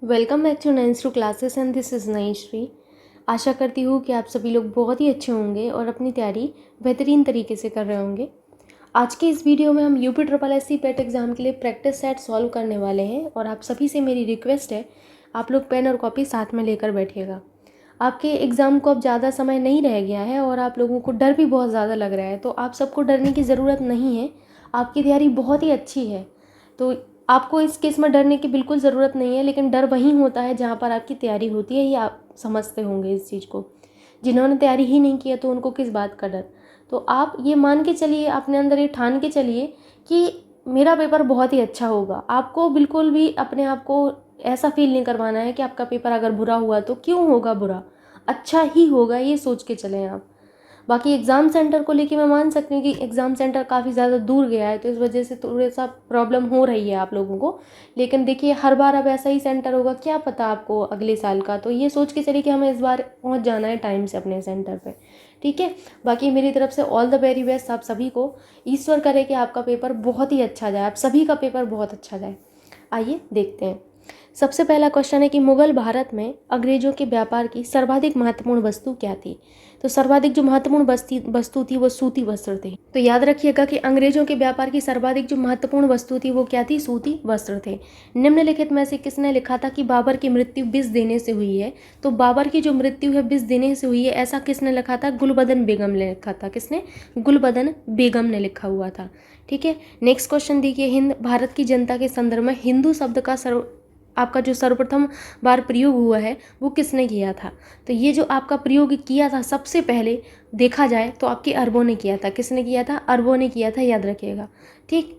Welcome back to nines to classes and this is नई श्री। आशा करती हूँ कि आप सभी लोग बहुत ही अच्छे होंगे और अपनी तैयारी बेहतरीन तरीके से कर रहे होंगे। आज के इस वीडियो में हम यूपी ट्रिपल एस सी पेट एग्ज़ाम के लिए प्रैक्टिस सेट सॉल्व करने वाले हैं और आप सभी से मेरी रिक्वेस्ट है, आप लोग पेन और कॉपी साथ में लेकर बैठिएगा। आपके एग्ज़ाम को अब ज़्यादा समय नहीं रह गया है और आप लोगों को डर भी बहुत ज़्यादा लग रहा है, तो आप सबको डरने की ज़रूरत नहीं है। आपकी तैयारी बहुत ही अच्छी है, तो आपको इस केस में डरने की बिल्कुल ज़रूरत नहीं है। लेकिन डर वहीं होता है जहाँ पर आपकी तैयारी होती है, ये आप समझते होंगे इस चीज़ को। जिन्होंने तैयारी ही नहीं किया तो उनको किस बात का डर। तो आप ये मान के चलिए, अपने अंदर ये ठान के चलिए कि मेरा पेपर बहुत ही अच्छा होगा। आपको बिल्कुल भी अपने आप को ऐसा फील नहीं करवाना है कि आपका पेपर अगर बुरा हुआ तो क्यों होगा बुरा, अच्छा ही होगा, ये सोच के चलें आप। बाकी एग्ज़ाम सेंटर को लेके मैं मान सकती हूँ कि एग्ज़ाम सेंटर काफ़ी ज़्यादा दूर गया है, तो इस वजह से थोड़ा सा प्रॉब्लम हो रही है आप लोगों को। लेकिन देखिए, हर बार अब ऐसा ही सेंटर होगा, क्या पता आपको अगले साल का। तो ये सोच के चलिए कि हमें इस बार पहुँच जाना है टाइम से अपने सेंटर पे, ठीक है। बाकी मेरी तरफ से ऑल द वेरी बेस्ट आप सभी को। ईश्वर करे कि आपका पेपर बहुत ही अच्छा जाए, आप सभी का पेपर बहुत अच्छा जाए। आइए देखते हैं। सबसे पहला क्वेश्चन है कि मुगल भारत में अंग्रेजों के व्यापार की सर्वाधिक महत्वपूर्ण वस्तु क्या थी। तो सर्वाधिक जो महत्वपूर्ण वस्तु थी वो सूती वस्त्र थे। तो याद रखिएगा कि अंग्रेजों के व्यापार की सर्वाधिक जो महत्वपूर्ण वस्तु थी वो क्या थी, सूती वस्त्र थे। निम्नलिखित में से किसने लिखा था कि बाबर की मृत्यु विष देने से हुई है। तो बाबर की जो मृत्यु है विष देने से हुई है, ऐसा किसने लिखा था, गुलबदन बेगम ने लिखा था। किसने, गुलबदन बेगम ने लिखा हुआ था, ठीक है। नेक्स्ट क्वेश्चन देखिए, हिंद भारत की जनता के संदर्भ में हिंदू शब्द का आपका जो सर्वप्रथम बार प्रयोग हुआ है वो किसने किया था। तो ये जो आपका प्रयोग किया था सबसे पहले देखा जाए तो आपके अरबों ने किया था। किसने किया था, अरबों ने किया था, याद रखिएगा, ठीक।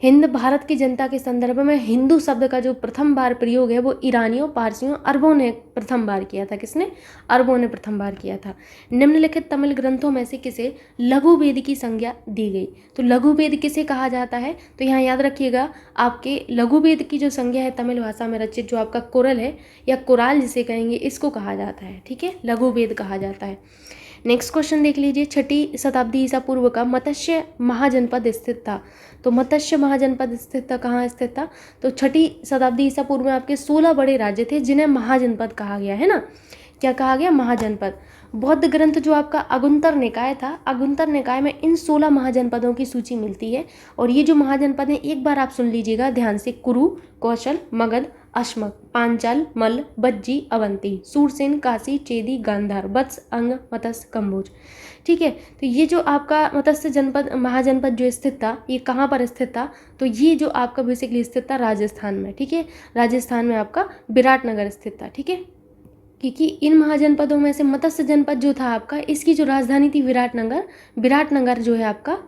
हिंद भारत की जनता के संदर्भ में हिंदू शब्द का जो प्रथम बार प्रयोग है वो ईरानियों, पारसियों, अरबों ने प्रथम बार किया था। किसने, अरबों ने प्रथम बार किया था। निम्नलिखित तमिल ग्रंथों में से किसे लघु वेद की संज्ञा दी गई। तो लघु वेद किसे कहा जाता है, तो यहाँ याद रखिएगा, आपके लघु वेद की जो संज्ञा है तमिल भाषा में रचित जो आपका कुरल है या कुराल जिसे कहेंगे, इसको कहा जाता है, ठीक है, लघु वेद कहा जाता है। नेक्स्ट क्वेश्चन देख लीजिए, 6ठी शताब्दी ईसा पूर्व का मत्स्य महाजनपद स्थित था। तो मत्स्य महाजनपद स्थित था, कहाँ स्थित था, तो 6ठी शताब्दी ईसा पूर्व में आपके 16 बड़े राज्य थे जिन्हें महाजनपद कहा गया है ना। क्या कहा गया, महाजनपद। बौद्ध ग्रंथ जो आपका अगुंतर निकाय था, अगुंतर निकाय में इन 16 महाजनपदों की सूची मिलती है। और ये जो महाजनपद है एक बार आप सुन लीजिएगा ध्यान से, कुरु, कौशल, मगध, अश्मक, पांचाल, मल्ल, बज्जी, अवंती, सूरसेन, काशी, चेदी, गांधार, वत्स, अंग, मत्स्य, कम्बोज, ठीक है। तो ये जो आपका मत्स्य जनपद महाजनपद जो स्थित था, ये कहाँ पर स्थित था, तो ये जो आपका बेसिकली स्थित था राजस्थान में, ठीक है। राजस्थान में आपका विराटनगर स्थित था, ठीक है। क्योंकि इन महाजनपदों में से मत्स्य जनपद जो था आपका, इसकी जो राजधानी थी विराटनगर, विराटनगर जो है आपका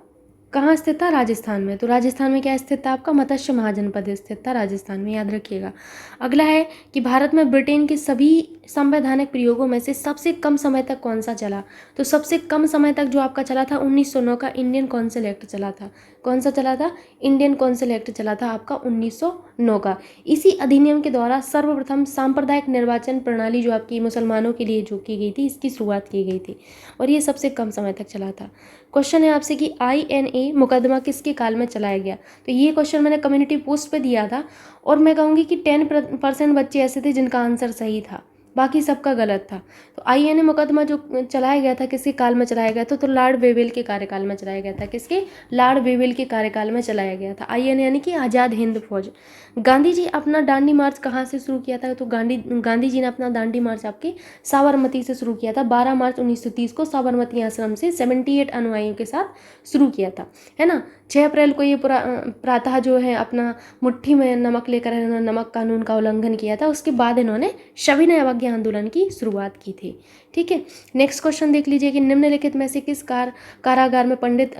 कहाँ स्थित था, राजस्थान में। तो राजस्थान में क्या स्थित था आपका, मत्स्य महाजनपद स्थित था राजस्थान में, याद रखिएगा। अगला है कि भारत में ब्रिटेन के सभी संवैधानिक प्रयोगों में से सबसे कम समय तक कौन सा चला। तो सबसे कम समय तक जो आपका चला था 1909 का इंडियन कौंसिल एक्ट चला था। कौन सा चला था, इंडियन कौंसिल एक्ट चला था आपका 1909 का। इसी अधिनियम के द्वारा सर्वप्रथम सांप्रदायिक निर्वाचन प्रणाली जो आपकी मुसलमानों के लिए जो की गई थी, इसकी शुरुआत की गई थी और ये सबसे कम समय तक चला था। क्वेश्चन है आपसे कि INA मुकदमा किसके काल में चलाया गया। तो ये क्वेश्चन मैंने कम्युनिटी पोस्ट पे दिया था और मैं कहूँगी कि 10% बच्चे ऐसे थे जिनका आंसर सही था, बाकी सबका गलत था। तो INA मुकदमा जो चलाया गया था किसके काल में चलाया गया था, तो लॉर्ड वेवेल के कार्यकाल में चलाया गया था। किसके, लॉर्ड वेवेल के कार्यकाल में चलाया गया था। INA यानी कि आज़ाद हिंद फौज। गांधी जी अपना दांडी मार्च कहाँ से शुरू किया था, तो गांधी जी ने अपना दांडी मार्च आपके साबरमती से शुरू किया था। 12 मार्च 1930 को साबरमती आश्रम से 78 अनुयायियों के साथ शुरू किया था, है ना। 6 अप्रैल को ये प्रातः जो है अपना मुट्ठी में नमक लेकर इन्होंने नमक कानून का उल्लंघन किया था। उसके बाद इन्होंने सविनय अवज्ञा आंदोलन की शुरुआत की थी, ठीक है। नेक्स्ट क्वेश्चन देख लीजिए कि निम्नलिखित में से किस कारागार में पंडित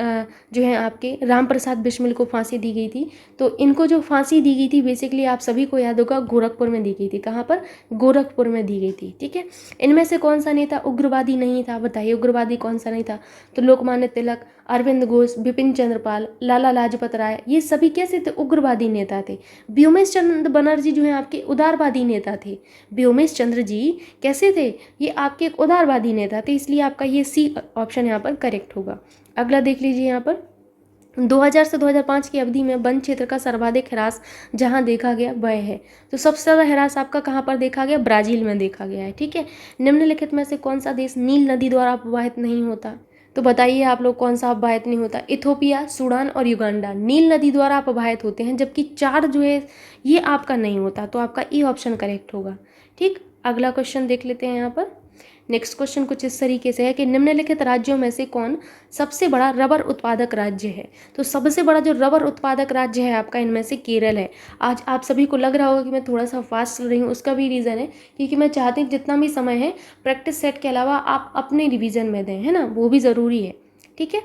जो है आपके राम प्रसाद बिस्मिल को फांसी दी गई थी। तो इनको जो फांसी दी गई थी बेसिकली आप सभी को याद होगा गोरखपुर में दी गई थी। कहाँ पर, गोरखपुर में दी गई थी, ठीक है। इनमें से कौन सा नेता उग्रवादी नहीं था, बताइए उग्रवादी कौन सा नहीं था। तो लोकमान्य तिलक, अरविंद घोष, बिपिन चंद्रपाल, लाला लाजपत राय, ये सभी कैसे थे, उग्रवादी नेता थे। व्योमेश चंद्र बनर्जी जो है आपके उदारवादी नेता थे। व्योमेश चंद्र जी कैसे थे, ये आपके एक उदारवादी नेता थे, इसलिए आपका ये C ऑप्शन यहाँ पर करेक्ट होगा। अगला देख लीजिए यहाँ पर, 2000 से 2005 की अवधि में वन क्षेत्र का सर्वाधिक ह्रास जहां देखा गया वह है, तो सबसे ज़्यादा ह्रास आपका कहां पर देखा गया, ब्राज़ील में देखा गया है। ठीक है, निम्नलिखित में से कौन सा देश नील नदी द्वारा अपवाहित नहीं होता, तो बताइए आप लोग कौन सा अपवाहित नहीं होता। इथोपिया, सूडान और युगांडा नील नदी द्वारा अपवाहित होते हैं, जबकि 4 जो है ये आपका नहीं होता, तो आपका ई ऑप्शन करेक्ट होगा। ठीक, अगला क्वेश्चन देख लेते हैं यहाँ पर। नेक्स्ट क्वेश्चन कुछ इस तरीके से है कि निम्नलिखित राज्यों में से कौन सबसे बड़ा रबर उत्पादक राज्य है, तो सबसे बड़ा जो रबर उत्पादक राज्य है आपका इनमें से केरल है। आज आप सभी को लग रहा होगा कि मैं थोड़ा सा फास्ट चल रही हूँ, उसका भी रीज़न है क्योंकि मैं चाहती हूँ जितना भी समय है प्रैक्टिस सेट के अलावा आप अपने रिवीजन में दें, है ना, वो भी ज़रूरी है। ठीक है,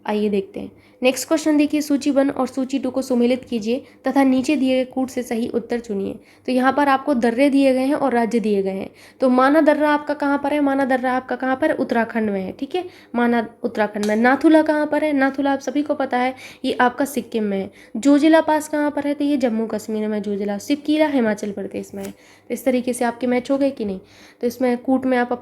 आइए देखते हैं। नेक्स्ट क्वेश्चन देखिए, सूची 1 और सूची 2 को सुमेलित कीजिए तथा नीचे दिए गए कूट से सही उत्तर चुनिए। तो यहाँ पर आपको दर्रे दिए गए हैं और राज्य दिए गए हैं। तो माना दर्रा आपका कहाँ पर है, माना दर्रा आपका कहाँ पर है, उत्तराखंड में है। ठीक है, माना उत्तराखंड में। नाथुला कहाँ पर है, नाथुला आप सभी को पता है ये आपका सिक्किम में है। जोजिला पास कहाँ पर है, तो ये जम्मू कश्मीर में जोजिला। सिपकीला हिमाचल प्रदेश में है। तो इस तरीके से आपके मैच हो गए कि नहीं, तो इसमें कूट में आप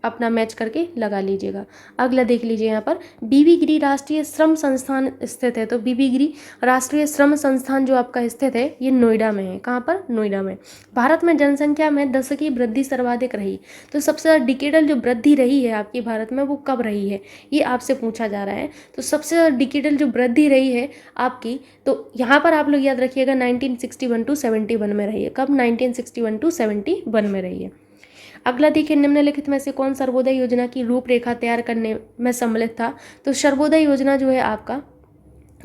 अपना मैच करके लगा लीजिएगा। अगला देख लीजिए यहाँ पर, बीबी गिरी राष्ट्रीय श्रम संस्थान स्थित है। तो बीबी गिरी राष्ट्रीय श्रम संस्थान जो आपका स्थित है ये नोएडा में है। कहाँ पर, नोएडा में। भारत में जनसंख्या में दशकीय वृद्धि सर्वाधिक रही, तो सबसे ज़्यादा डिकेडल जो वृद्धि रही है आपकी भारत में वो कब रही है, ये आपसे पूछा जा रहा है। तो सबसे ज़्यादा डिकेडल जो वृद्धि रही है आपकी, तो यहाँ पर आप लोग याद रखिएगा 1961 टू 71 में रही है। कब, 1961 टू 71 में रही है। अगला देखिए, निम्नलिखित में से कौन सर्वोदय योजना की रूपरेखा तैयार करने में सम्मिलित था। तो सर्वोदय योजना जो है आपका,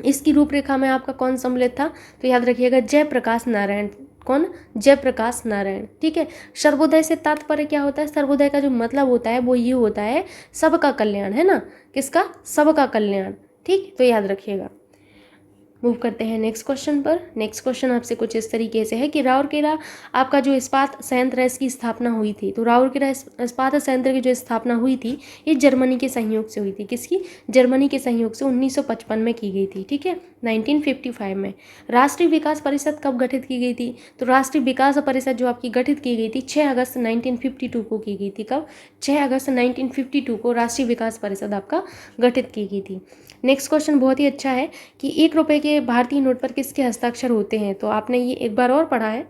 इसकी रूपरेखा में आपका कौन सम्मिलित था, तो याद रखिएगा जयप्रकाश नारायण। कौन, जयप्रकाश नारायण। ठीक है, सर्वोदय से तात्पर्य क्या होता है, सर्वोदय का जो मतलब होता है वो ये होता है सबका कल्याण, है ना, किसका, सबका कल्याण। ठीक, तो याद रखिएगा। मूव करते हैं नेक्स्ट क्वेश्चन पर। नेक्स्ट क्वेश्चन आपसे कुछ इस तरीके से है कि राउरकेला आपका जो इस्पात संयंत्र है इसकी स्थापना हुई थी। तो राउरकेला इस्पात संयंत्र की जो स्थापना हुई थी ये जर्मनी के सहयोग से हुई थी। किसकी, जर्मनी के सहयोग से 1955 में की गई थी। ठीक है, 1955 में। राष्ट्रीय विकास परिषद कब गठित की गई थी, तो राष्ट्रीय विकास परिषद जो आपकी गठित की गई थी 6 अगस्त 1952 को की गई थी। कब, 6 अगस्त 1952 को राष्ट्रीय विकास परिषद आपका गठित की गई थी। नेक्स्ट क्वेश्चन बहुत ही अच्छा है कि 1 रुपये के भारतीय नोट पर किसके हस्ताक्षर होते हैं। तो आपने ये एक बार और पढ़ा है।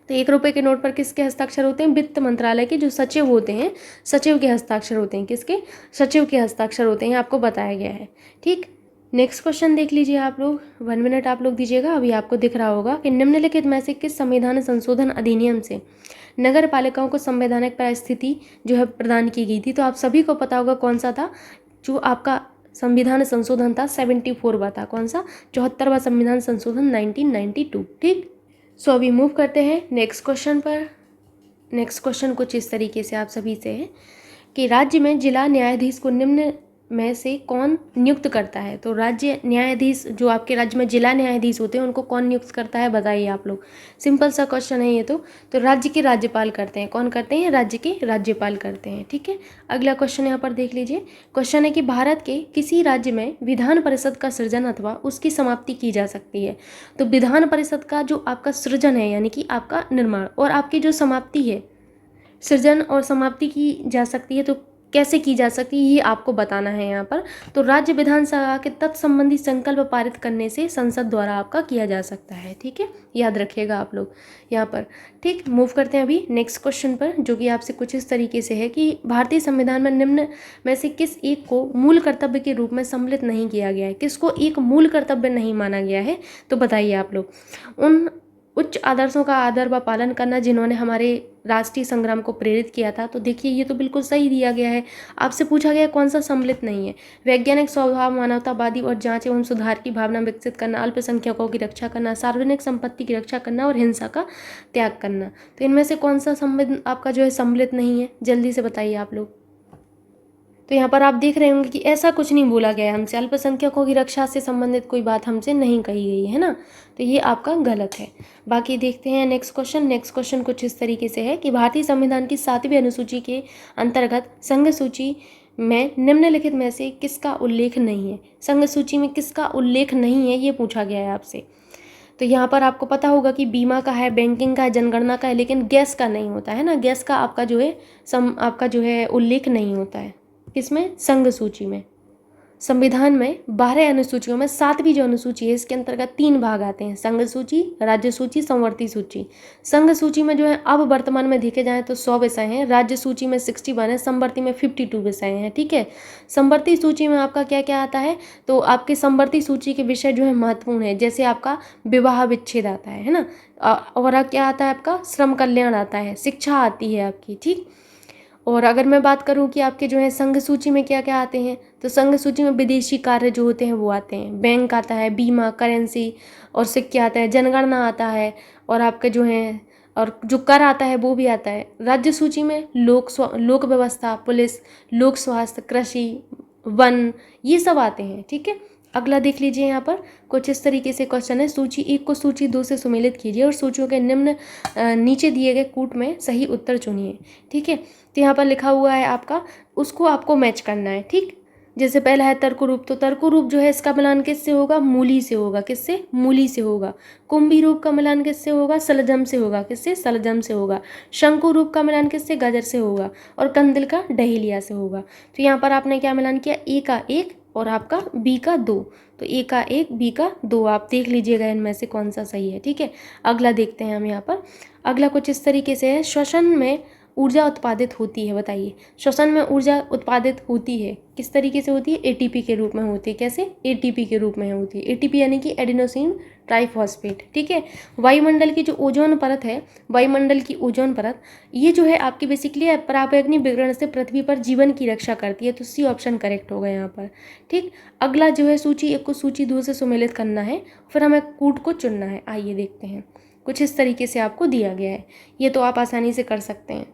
तो 1 रुपये के नोट पर किसके हस्ताक्षर होते हैं, वित्त मंत्रालय के जो सचिव होते हैं, सचिव के हस्ताक्षर होते हैं। किसके, सचिव के हस्ताक्षर होते हैं, आपको बताया गया है। ठीक, नेक्स्ट क्वेश्चन देख लीजिए आप लोग। 1 मिनट आप लोग दीजिएगा, अभी आपको दिख रहा होगा कि निम्नलिखित में से किस संविधान संशोधन अधिनियम से नगर पालिकाओं को संवैधानिक परिस्थिति जो है प्रदान की गई थी। तो आप सभी को पता होगा कौन सा था जो आपका संविधान संशोधन था, 74वां था। कौन सा, 74वां संविधान संशोधन 1992। ठीक, सो अभी मूव करते हैं नेक्स्ट क्वेश्चन पर। नेक्स्ट क्वेश्चन कुछ इस तरीके से आप सभी से है कि राज्य में जिला न्यायाधीश को निम्न में से कौन नियुक्त करता है। तो राज्य न्यायाधीश जो आपके राज्य में जिला न्यायाधीश होते हैं उनको कौन नियुक्त करता है, बताइए आप लोग। सिंपल सा क्वेश्चन है ये। तो राज्य के राज्यपाल करते हैं। कौन करते हैं, राज्य के राज्यपाल करते हैं। ठीक है, अगला क्वेश्चन यहाँ पर देख लीजिए। क्वेश्चन है कि भारत के किसी राज्य में विधान परिषद का सृजन अथवा उसकी समाप्ति की जा सकती है। तो विधान परिषद का जो आपका सृजन है यानी कि आपका निर्माण, और आपकी जो समाप्ति है, सृजन और समाप्ति की जा सकती है, तो कैसे की जा सकती है ये आपको बताना है यहाँ पर। तो राज्य विधानसभा के तत्संबंधी संकल्प पारित करने से संसद द्वारा आपका किया जा सकता है। ठीक है, याद रखिएगा आप लोग यहाँ पर। ठीक, मूव करते हैं अभी नेक्स्ट क्वेश्चन पर, जो कि आपसे कुछ इस तरीके से है कि भारतीय संविधान में निम्न में से किस एक को मूल कर्तव्य के रूप में सम्मिलित नहीं किया गया है। किसको एक मूल कर्तव्य नहीं माना गया है, तो बताइए आप लोग। उन उच्च आदर्शों का आदर व पालन करना जिन्होंने हमारे राष्ट्रीय संग्राम को प्रेरित किया था। तो देखिए ये तो बिल्कुल सही दिया गया है। आपसे पूछा गया कौन सा सम्मिलित नहीं है। वैज्ञानिक स्वभाव, मानवतावादी और जांच एवं सुधार की भावना विकसित करना, अल्पसंख्यकों की रक्षा करना, सार्वजनिक संपत्ति की रक्षा करना और हिंसा का त्याग करना। तो इनमें से कौन सा आपका जो है सम्मिलित नहीं है, जल्दी से बताइए आप लोग। तो यहाँ पर आप देख रहे होंगे कि ऐसा कुछ नहीं बोला गया है हमसे, अल्पसंख्यकों की रक्षा से संबंधित कोई बात हमसे नहीं कही गई है ना, तो ये आपका गलत है। बाकी देखते हैं नेक्स्ट क्वेश्चन। नेक्स्ट क्वेश्चन कुछ इस तरीके से है कि भारतीय संविधान की 7वीं अनुसूची के अंतर्गत संघ सूची में निम्नलिखित में से किसका उल्लेख नहीं है। संघ सूची में किसका उल्लेख नहीं है ये पूछा गया है आपसे। तो यहाँ पर आपको पता होगा कि बीमा का है, बैंकिंग का है, जनगणना का है, लेकिन गैस का नहीं होता है ना। गैस का आपका जो है उल्लेख नहीं होता है। किसमें, संघ सूची में। संविधान में 12 अनुसूचियों में 7वीं जो अनुसूची है इसके अंतर्गत 3 भाग आते हैं, संघ सूची, राज्य सूची, संवर्ती सूची। संघ सूची में जो है अब वर्तमान में देखे जाएं तो 100 विषय हैं, राज्य सूची में 61 है, संवर्ती में 52 विषय हैं। ठीक है, संवर्ती सूची में आपका क्या क्या आता है, तो आपके संवर्ती सूची के विषय जो है महत्वपूर्ण है, जैसे आपका विवाह विच्छेद आता है ना, और क्या आता है आपका श्रम कल्याण आता है, शिक्षा आती है आपकी। ठीक, और अगर मैं बात करूं कि आपके जो है संघ सूची में क्या क्या आते हैं, तो संघ सूची में विदेशी कार्य जो होते हैं वो आते हैं, बैंक आता है, बीमा, करेंसी और सिक्के आता है, जनगणना आता है, और आपके जो है और जो कर आता है वो भी आता है। राज्य सूची में लोक व्यवस्था, पुलिस, लोक स्वास्थ्य, कृषि, वन, ये सब आते हैं। ठीक है, अगला देख लीजिए, यहाँ पर कुछ इस तरीके से क्वेश्चन है, सूची 1 को सूची 2 से सुमेलित कीजिए और सूचियों के निम्न नीचे दिए गए कूट में सही उत्तर चुनिए। ठीक है, तो यहाँ पर लिखा हुआ है आपका, उसको आपको मैच करना है। ठीक, जैसे पहला है तर्क रूप, तो तर्क रूप जो है इसका मिलान किससे होगा, मूली से होगा। किससे, मूली से होगा। कुंभी रूप का मिलान किससे होगा, सलजम से होगा। किससे, सलजम से होगा। शंकु रूप का मिलान किससे, गाजर से होगा। और कंदिल का डहेलिया से होगा। तो यहाँ पर आपने क्या मिलान किया, ए का 1 और आपका बी का 2, तो ए का 1 बी का 2, आप देख लीजिएगा इनमें से कौन सा सही है। ठीक है, अगला देखते हैं हम यहाँ पर। अगला कुछ इस तरीके से है, श्वसन में ऊर्जा उत्पादित होती है, बताइए श्वसन में ऊर्जा उत्पादित होती है किस तरीके से होती है, एटीपी के रूप में होती है। कैसे, एटीपी के रूप में होती है। एटीपी यानी कि एडिनोसिन ट्राइफॉस्फेट। ठीक है, वायुमंडल की जो ओजोन परत है, वायुमंडल की ओजोन परत, ये जो है आपकी बेसिकली पराबैंगनी विकिरण से पृथ्वी पर जीवन की रक्षा करती है, तो सी ऑप्शन करेक्ट होगा यहाँ पर। ठीक, अगला जो है सूची 1 को सूची 2 से सुमेलित करना है, फिर हमें कूट को चुनना है। आइए देखते हैं, कुछ इस तरीके से आपको दिया गया है, ये तो आप आसानी से कर सकते हैं।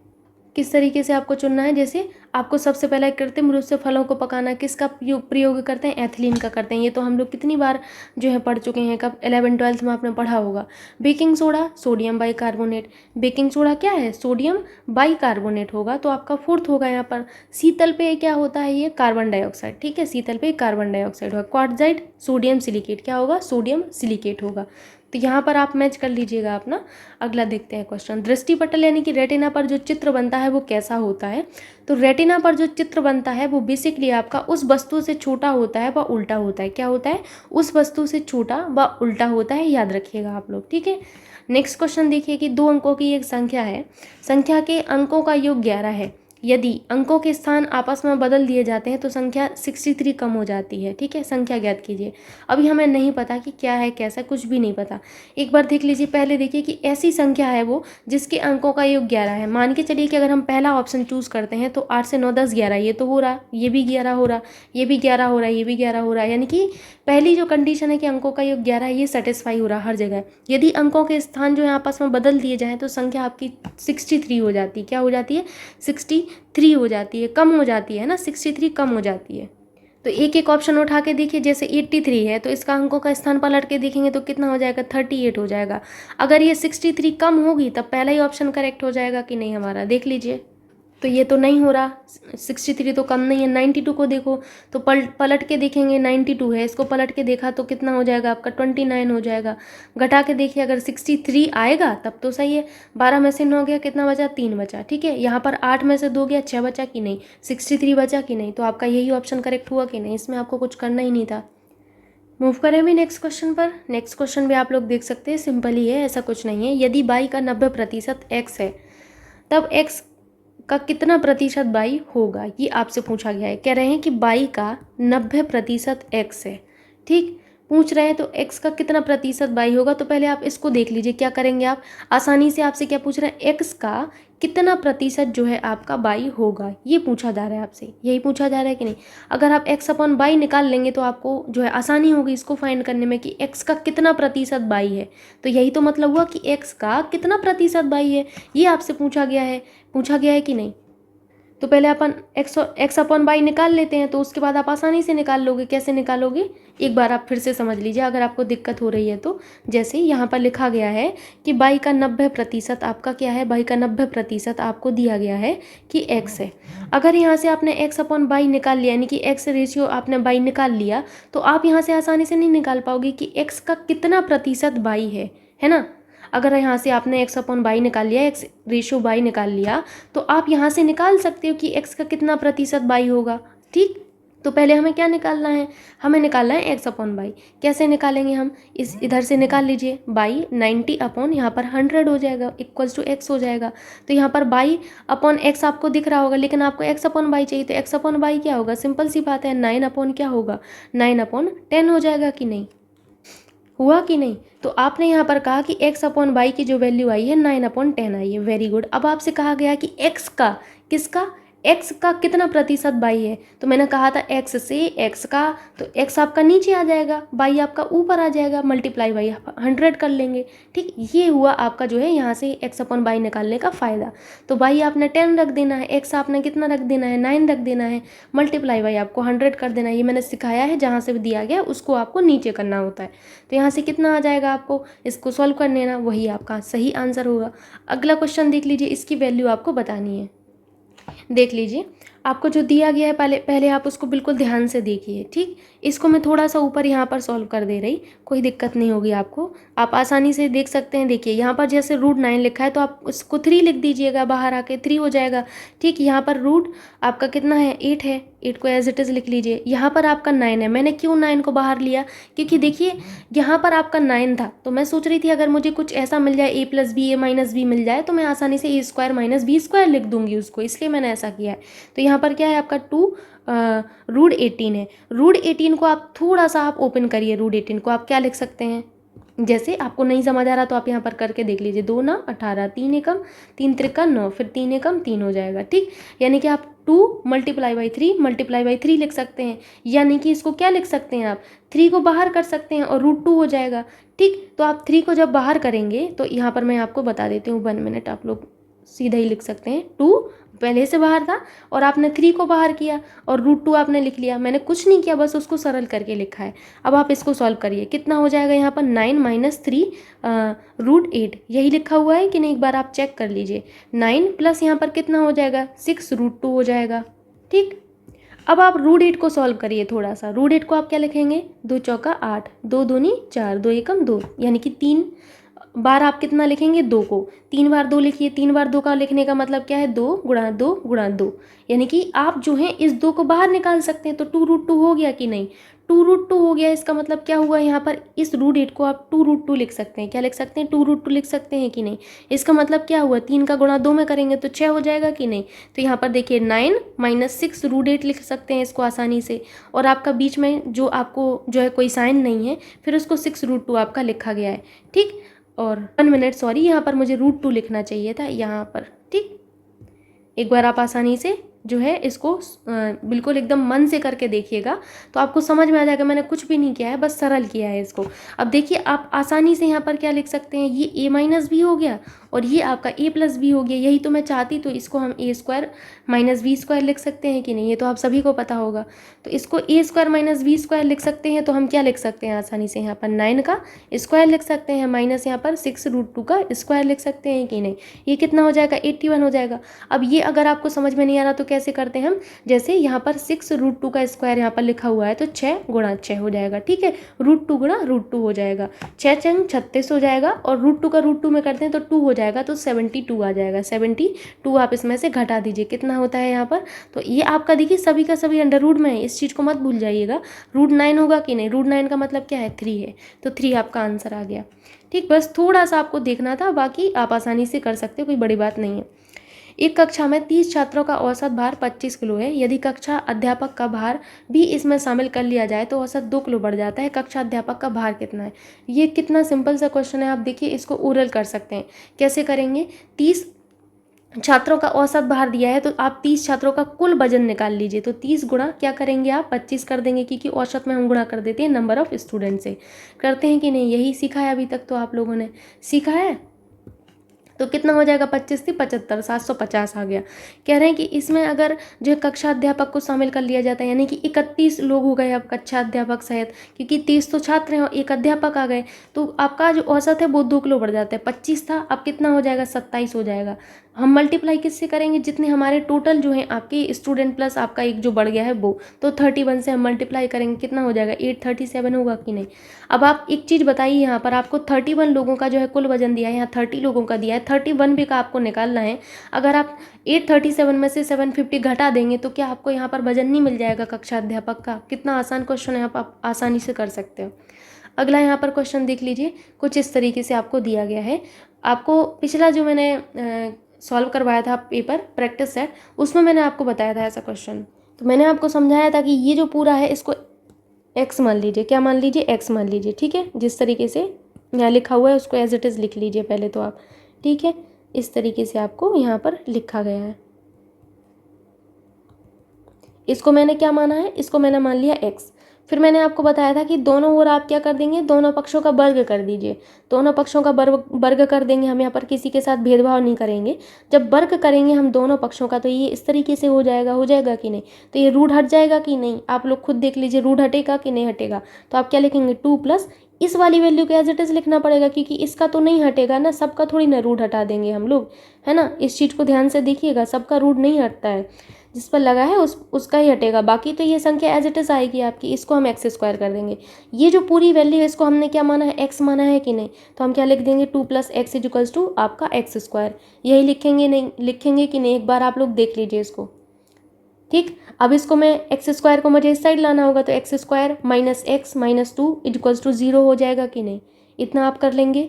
किस तरीके से आपको चुनना है, जैसे आपको सबसे पहले कृत्रिम रूप से फलों को पकाना, किसका प्रयोग करते हैं, एथिलीन का करते हैं। ये तो हम लोग कितनी बार जो है पढ़ चुके हैं, कब 11th-12th में आपने पढ़ा होगा। Baking soda, sodium bicarbonate. Baking soda क्या है, सोडियम बाइकार्बोनेट होगा, तो आपका 4th होगा यहाँ पर। शीतल पे क्या होता है, ये कार्बन डाइऑक्साइड। ठीक है, शीतल पे कार्बन डाइऑक्साइड होगा। क्वार्टजाइट, सोडियम सिलिकेट, क्या होगा, सोडियम सिलिकेट होगा। तो यहाँ पर आप मैच कर लीजिएगा अपना। अगला देखते हैं क्वेश्चन, दृष्टिपटल यानी कि रेटिना पर जो चित्र बनता है वो कैसा होता है, तो रेटिना पर जो चित्र बनता है वो बेसिकली आपका उस वस्तु से छोटा होता है व उल्टा होता है। क्या होता है, उस वस्तु से छोटा व उल्टा होता है, याद रखिएगा आप लोग। ठीक है, नेक्स्ट क्वेश्चन देखिए कि 2 अंकों की एक संख्या है, संख्या के अंकों का योग 11 है, यदि अंकों के स्थान आपस में बदल दिए जाते हैं तो संख्या 63 कम हो जाती है। ठीक है, संख्या ज्ञात कीजिए। अभी हमें नहीं पता कि क्या है कैसा, कुछ भी नहीं पता। एक बार देख लीजिए, पहले देखिए कि ऐसी संख्या है वो जिसके अंकों का योग 11 है। मान के चलिए कि अगर हम पहला ऑप्शन चूज करते हैं तो 8 से 9 10 11, ये तो हो रहा, ये भी 11 हो रहा, ये भी 11 हो रहा, ये भी 11 हो रहा है, यानी कि पहली जो कंडीशन है कि अंकों का योग 11 है, ये सेटिस्फाई हो रहा हर जगह। यदि अंकों के स्थान जो है आपस में बदल दिए जाएँ तो संख्या आपकी 63 हो जाती है। क्या हो जाती है, 63 हो जाती है, कम हो जाती है ना, 63 कम हो जाती है। तो एक एक ऑप्शन उठा के देखिए, जैसे 83 है तो इसका अंकों का स्थान पलट के देखेंगे तो कितना हो जाएगा, 38 हो जाएगा। अगर ये 63 कम होगी तब पहला ही ऑप्शन करेक्ट हो जाएगा कि नहीं हमारा, देख लीजिए। तो ये तो नहीं हो रहा, 63 तो कम नहीं है। 92 को देखो तो पलट के देखेंगे, 92 है, इसको पलट के देखा तो कितना हो जाएगा आपका, 29 हो जाएगा। घटा के देखिए, अगर 63 आएगा तब तो सही है। 12 में से 9 गया, कितना बचा, 3 बचा। ठीक है, यहाँ पर 8 में से 2 गया, 6 बचा कि नहीं, 63 बचा कि नहीं, तो आपका यही ऑप्शन करेक्ट हुआ कि नहीं, इसमें आपको कुछ करना ही नहीं था। मूव करें अभी नेक्स्ट क्वेश्चन पर। नेक्स्ट क्वेश्चन भी आप लोग देख सकते हैं, सिंपल ही है, ऐसा कुछ नहीं है। यदि y का 90% x है तब x का कितना प्रतिशत y होगा, ये आपसे पूछा गया है। कह रहे हैं कि y का 90% x है। ठीक, पूछ रहे हैं तो x का कितना प्रतिशत y होगा, तो पहले आप इसको देख लीजिए। क्या करेंगे आप, आसानी से आपसे क्या पूछ रहे हैं, x का कितना प्रतिशत जो है आपका y होगा, ये पूछा जा रहा है आपसे, यही पूछा जा रहा है कि नहीं। अगर आप x/y निकाल लेंगे तो आपको जो है आसानी होगी इसको फाइंड करने में कि x का कितना प्रतिशत y है। तो यही तो मतलब हुआ कि x का कितना प्रतिशत y है, ये आपसे पूछा गया है कि नहीं। तो पहले अपन x/y निकाल लेते हैं, तो उसके बाद आप आसानी से निकाल लोगे। कैसे निकालोगे, एक बार आप फिर से समझ लीजिए अगर आपको दिक्कत हो रही है तो। जैसे यहाँ पर लिखा गया है कि y का 90% आपका क्या है, y का 90% आपको दिया गया है कि x है। अगर यहाँ से आपने x/y निकाल लिया, यानी कि x रेशियो आपने y निकाल लिया, तो आप यहाँ से आसानी से नहीं निकाल पाओगे कि x का कितना प्रतिशत y है ना। अगर यहाँ से आपने x/y निकाल लिया, x रेशियो y निकाल लिया, तो आप यहाँ से निकाल सकते हो कि x का कितना प्रतिशत y होगा। ठीक, तो पहले हमें क्या निकालना है, हमें निकालना है x अपॉन बाई। कैसे निकालेंगे हम, इस इधर से निकाल लीजिए, बाई 90 अपॉन यहाँ पर 100 हो जाएगा, इक्वल्स टू x हो जाएगा। तो यहाँ पर बाई अपॉन x आपको दिख रहा होगा, लेकिन आपको x अपॉन बाई चाहिए, तो x अपॉन बाई क्या होगा, सिंपल सी बात है, 9 अपॉन क्या होगा, 9 अपॉन 10 हो जाएगा कि नहीं, हुआ कि नहीं। तो आपने यहाँ पर कहा कि x अपॉन बाई की जो वैल्यू आई है 9 अपॉन 10 आई है, वेरी गुड। अब आपसे कहा गया कि x का, किसका, x का कितना प्रतिशत बाई है, तो मैंने कहा था x से x का, तो x आपका नीचे आ जाएगा, बाई आपका ऊपर आ जाएगा, मल्टीप्लाई बाई 100 कर लेंगे। ठीक, ये हुआ आपका जो है यहाँ से x अपॉन बाई निकालने का फ़ायदा। तो बाई आपने 10 रख देना है, x आपने कितना रख देना है, 9 रख देना है, मल्टीप्लाई बाई आपको 100 कर देना है। ये मैंने सिखाया है, जहाँ से भी दिया गया उसको आपको नीचे करना होता है। तो यहाँ से कितना आ जाएगा, आपको इसको सॉल्व कर लेना, वही आपका सही आंसर होगा। अगला क्वेश्चन देख लीजिए, इसकी वैल्यू आपको बतानी है। देख लीजिए, आपको जो दिया गया है पहले आप उसको बिल्कुल ध्यान से देखिए। ठीक, इसको मैं थोड़ा सा ऊपर यहाँ पर सॉल्व कर दे रही, कोई दिक्कत नहीं होगी आपको, आप आसानी से देख सकते हैं। देखिए यहाँ पर जैसे √9 लिखा है, तो आप उसको 3 लिख दीजिएगा, बाहर आके 3 हो जाएगा। ठीक, यहाँ पर रूट आपका कितना है, 8 है, 8 को एज इट इज़ लिख लीजिए। यहाँ पर आपका 9 है, मैंने क्यों 9 को बाहर लिया, क्योंकि देखिए यहाँ पर आपका 9 था, तो मैं सोच रही थी अगर मुझे कुछ ऐसा मिल जाए, a + b a - b मिल जाए, तो मैं आसानी से a² - b² लिख दूंगी उसको, इसलिए मैंने ऐसा किया है। तो यहाँ पर क्या है आपका 2 √18 है। √18 को आप थोड़ा सा आप ओपन करिए, √18 को आप क्या लिख सकते हैं, जैसे आपको नहीं समझ आ रहा तो आप यहाँ पर करके देख लीजिए, 2 9 18, 3 एकम 3 त्रिका 9, फिर 3 एकम 3 हो जाएगा। ठीक, यानी कि आप 2 × 3 × 3 लिख सकते हैं, यानी कि इसको क्या लिख सकते हैं आप, 3 को बाहर कर सकते हैं और √2 हो जाएगा। ठीक, तो आप 3 को जब बाहर करेंगे, तो यहाँ पर मैं आपको बता देती हूँ, 1 मिनट, आप लोग सीधा ही लिख सकते हैं, 2 पहले से बाहर था और आपने 3 को बाहर किया और √2 आपने लिख लिया, मैंने कुछ नहीं किया, बस उसको सरल करके लिखा है। अब आप इसको सॉल्व करिए, कितना हो जाएगा यहाँ पर, 9 - 3 √8, यही लिखा हुआ है कि नहीं, एक बार आप चेक कर लीजिए। 9 प्लस यहाँ पर कितना हो जाएगा, 6 √2 हो जाएगा। ठीक, अब आप √8 को सॉल्व करिए थोड़ा सा। √8 को आप क्या लिखेंगे, 2 चौका 8, 2 दूनी 4, 2 एकम 2, यानी कि 3 बार आप कितना लिखेंगे, 2 को 3 बार 2 लिखिए। 3 बार 2 का लिखने का मतलब क्या है, 2 × 2 × 2, यानी कि आप जो है इस 2 को बाहर निकाल सकते हैं। तो 2 √2 हो गया कि नहीं, 2 √2 हो गया। इसका मतलब क्या हुआ, यहाँ पर इस √8 को आप 2 √2 लिख सकते हैं। क्या लिख सकते हैं, 2 √2 लिख सकते हैं कि नहीं। इसका मतलब क्या हुआ, 3 का गुणा 2 में करेंगे तो 6 हो जाएगा कि नहीं। तो यहाँ पर देखिए 9 - 6 √8 लिख सकते हैं इसको आसानी से, और आपका बीच में जो आपको जो है कोई साइन नहीं है, फिर उसको 6 √2 आपका लिखा गया है। ठीक, और 1 मिनट, सॉरी, यहाँ पर मुझे √2 लिखना चाहिए था यहाँ पर। ठीक, एक बार आप आसानी से जो है इसको बिल्कुल एकदम मन से करके देखिएगा, तो आपको समझ में आ जाएगा, मैंने कुछ भी नहीं किया है, बस सरल किया है इसको। अब देखिए आप आसानी से यहाँ पर क्या लिख सकते हैं, ये a - b हो गया और ये आपका a + b हो गया, यही तो मैं चाहती, तो इसको हम a² - b² लिख सकते हैं कि नहीं, ये तो आप सभी को पता होगा। तो इसको a² - b² लिख सकते हैं, तो हम क्या लिख सकते हैं आसानी से, यहाँ पर 9 का स्क्वायर लिख सकते हैं, माइनस यहाँ पर 6 √2 का स्क्वायर लिख सकते हैं कि नहीं। ये कितना हो जाएगा, 81 हो जाएगा। अब ये अगर आपको समझ में नहीं आ रहा तो कैसे करते हैं हम, जैसे यहाँ पर 6 √2 का स्क्वायर यहाँ पर लिखा हुआ है, तो 6 × 6 हो जाएगा। ठीक है, √2 × √2 हो जाएगा, 6 चंग 36 हो जाएगा, और √2 का √2 में करते हैं तो 2 हो जाएगा, तो 72 आ जाएगा। 72 आप इसमें से घटा दीजिए, कितना होता है यहाँ पर, तो ये आपका देखिए सभी का सभी √ में है, इस चीज़ को मत भूल जाइएगा। √9 होगा कि नहीं, √9 का मतलब क्या है, 3 है, तो 3 आपका आंसर आ गया। ठीक, बस थोड़ा सा आपको देखना था, बाकी आप आसानी से कर सकते हो, कोई बड़ी बात नहीं है। एक कक्षा में 30 छात्रों का औसत भार 25 किलो है। यदि कक्षा अध्यापक का भार भी इसमें शामिल कर लिया जाए तो औसत 2 किलो बढ़ जाता है। कक्षा अध्यापक का भार कितना है। ये कितना सिंपल सा क्वेश्चन है, आप देखिए इसको ओरल कर सकते हैं। कैसे करेंगे, 30 छात्रों का औसत भार दिया है, तो आप 30 छात्रों का कुल वजन निकाल लीजिए। तो 30 गुणा क्या करेंगे आप, 25 कर देंगे, क्योंकि औसत में हम गुणा कर देते हैं नंबर ऑफ स्टूडेंट से। करते हैं कि नहीं, यही सीखा है अभी तक तो आप लोगों ने सीखा है। तो कितना हो जाएगा, 25 थी 75, 750 आ गया। कह रहे हैं कि इसमें अगर जो कक्षा अध्यापक को शामिल कर लिया जाता है, यानी कि 31 लोग हो गए अब कक्षा अध्यापक सहित, क्योंकि 30 तो छात्र हैं और एक अध्यापक आ गए, तो आपका जो औसत है वो 2 किलो बढ़ जाता है। 25 था, अब कितना हो जाएगा, 27 हो जाएगा। हम मल्टीप्लाई किससे करेंगे, जितने हमारे टोटल जो है आपके स्टूडेंट प्लस आपका एक जो बढ़ गया है वो, तो 31 से हम मल्टीप्लाई करेंगे, कितना हो जाएगा, 837 होगा कि नहीं। अब आप एक चीज़ बताइए, यहाँ पर आपको 31 लोगों का जो है कुल वजन दिया है, यहाँ 30 लोगों का दिया है, 31 भी का आपको निकालना है, अगर आप 837 में से 750 घटा देंगे तो क्या आपको यहाँ पर वजन नहीं मिल जाएगा कक्षा अध्यापक का? कितना आसान क्वेश्चन है, आप आसानी से कर सकते हो। अगला यहाँ पर क्वेश्चन देख लीजिए, कुछ इस तरीके से आपको दिया गया है। आपको पिछला जो मैंने सॉल्व करवाया था पेपर प्रैक्टिस सेट, उसमें मैंने आपको बताया था ऐसा क्वेश्चन। तो मैंने आपको समझाया था कि ये जो पूरा है इसको एक्स मान लीजिए। क्या मान लीजिए? एक्स मान लीजिए, ठीक है। जिस तरीके से यहाँ लिखा हुआ है उसको एज इट इज़ लिख लीजिए पहले तो आप, ठीक है। इस तरीके से आपको यहाँ पर लिखा गया है। इसको मैंने क्या माना है? इसको मैंने मान लिया एक्स। फिर मैंने आपको बताया था कि दोनों ओर आप क्या कर देंगे, दोनों पक्षों का वर्ग कर दीजिए। दोनों पक्षों का वर्ग कर देंगे, हम यहाँ पर किसी के साथ भेदभाव नहीं करेंगे। जब वर्ग करेंगे हम दोनों पक्षों का तो ये इस तरीके से हो जाएगा कि नहीं? तो ये रूट हट जाएगा कि नहीं? आप लोग खुद देख लीजिए, रूट हटेगा कि नहीं हटेगा। तो आप क्या लिखेंगे? 2 प्लस इस वाली वैल्यू को एज इट इज़ लिखना पड़ेगा, क्योंकि इसका तो नहीं हटेगा ना, सबका थोड़ी ना रूट हटा देंगे हम लोग, है ना। इस चीज़ को ध्यान से देखिएगा, सबका रूट नहीं हटता है, जिस पर लगा है उसका ही हटेगा। बाकी तो ये संख्या एज इट इज़ आएगी आपकी, इसको हम एक्स स्क्वायर कर देंगे। ये जो पूरी वैल्यू है इसको हमने क्या माना है? एक्स माना है कि नहीं? तो हम क्या लिख देंगे? 2 प्लस एक्स इक्वल्स टू आपका एक्स स्क्वायर। यही लिखेंगे, नहीं लिखेंगे कि नहीं? एक बार आप लोग देख लीजिए इसको, ठीक। अब इसको मैं एक्स स्क्वायर को मुझे इस साइड लाना होगा, तो X square minus X minus 2 equals to 0 हो जाएगा कि नहीं? इतना आप कर लेंगे।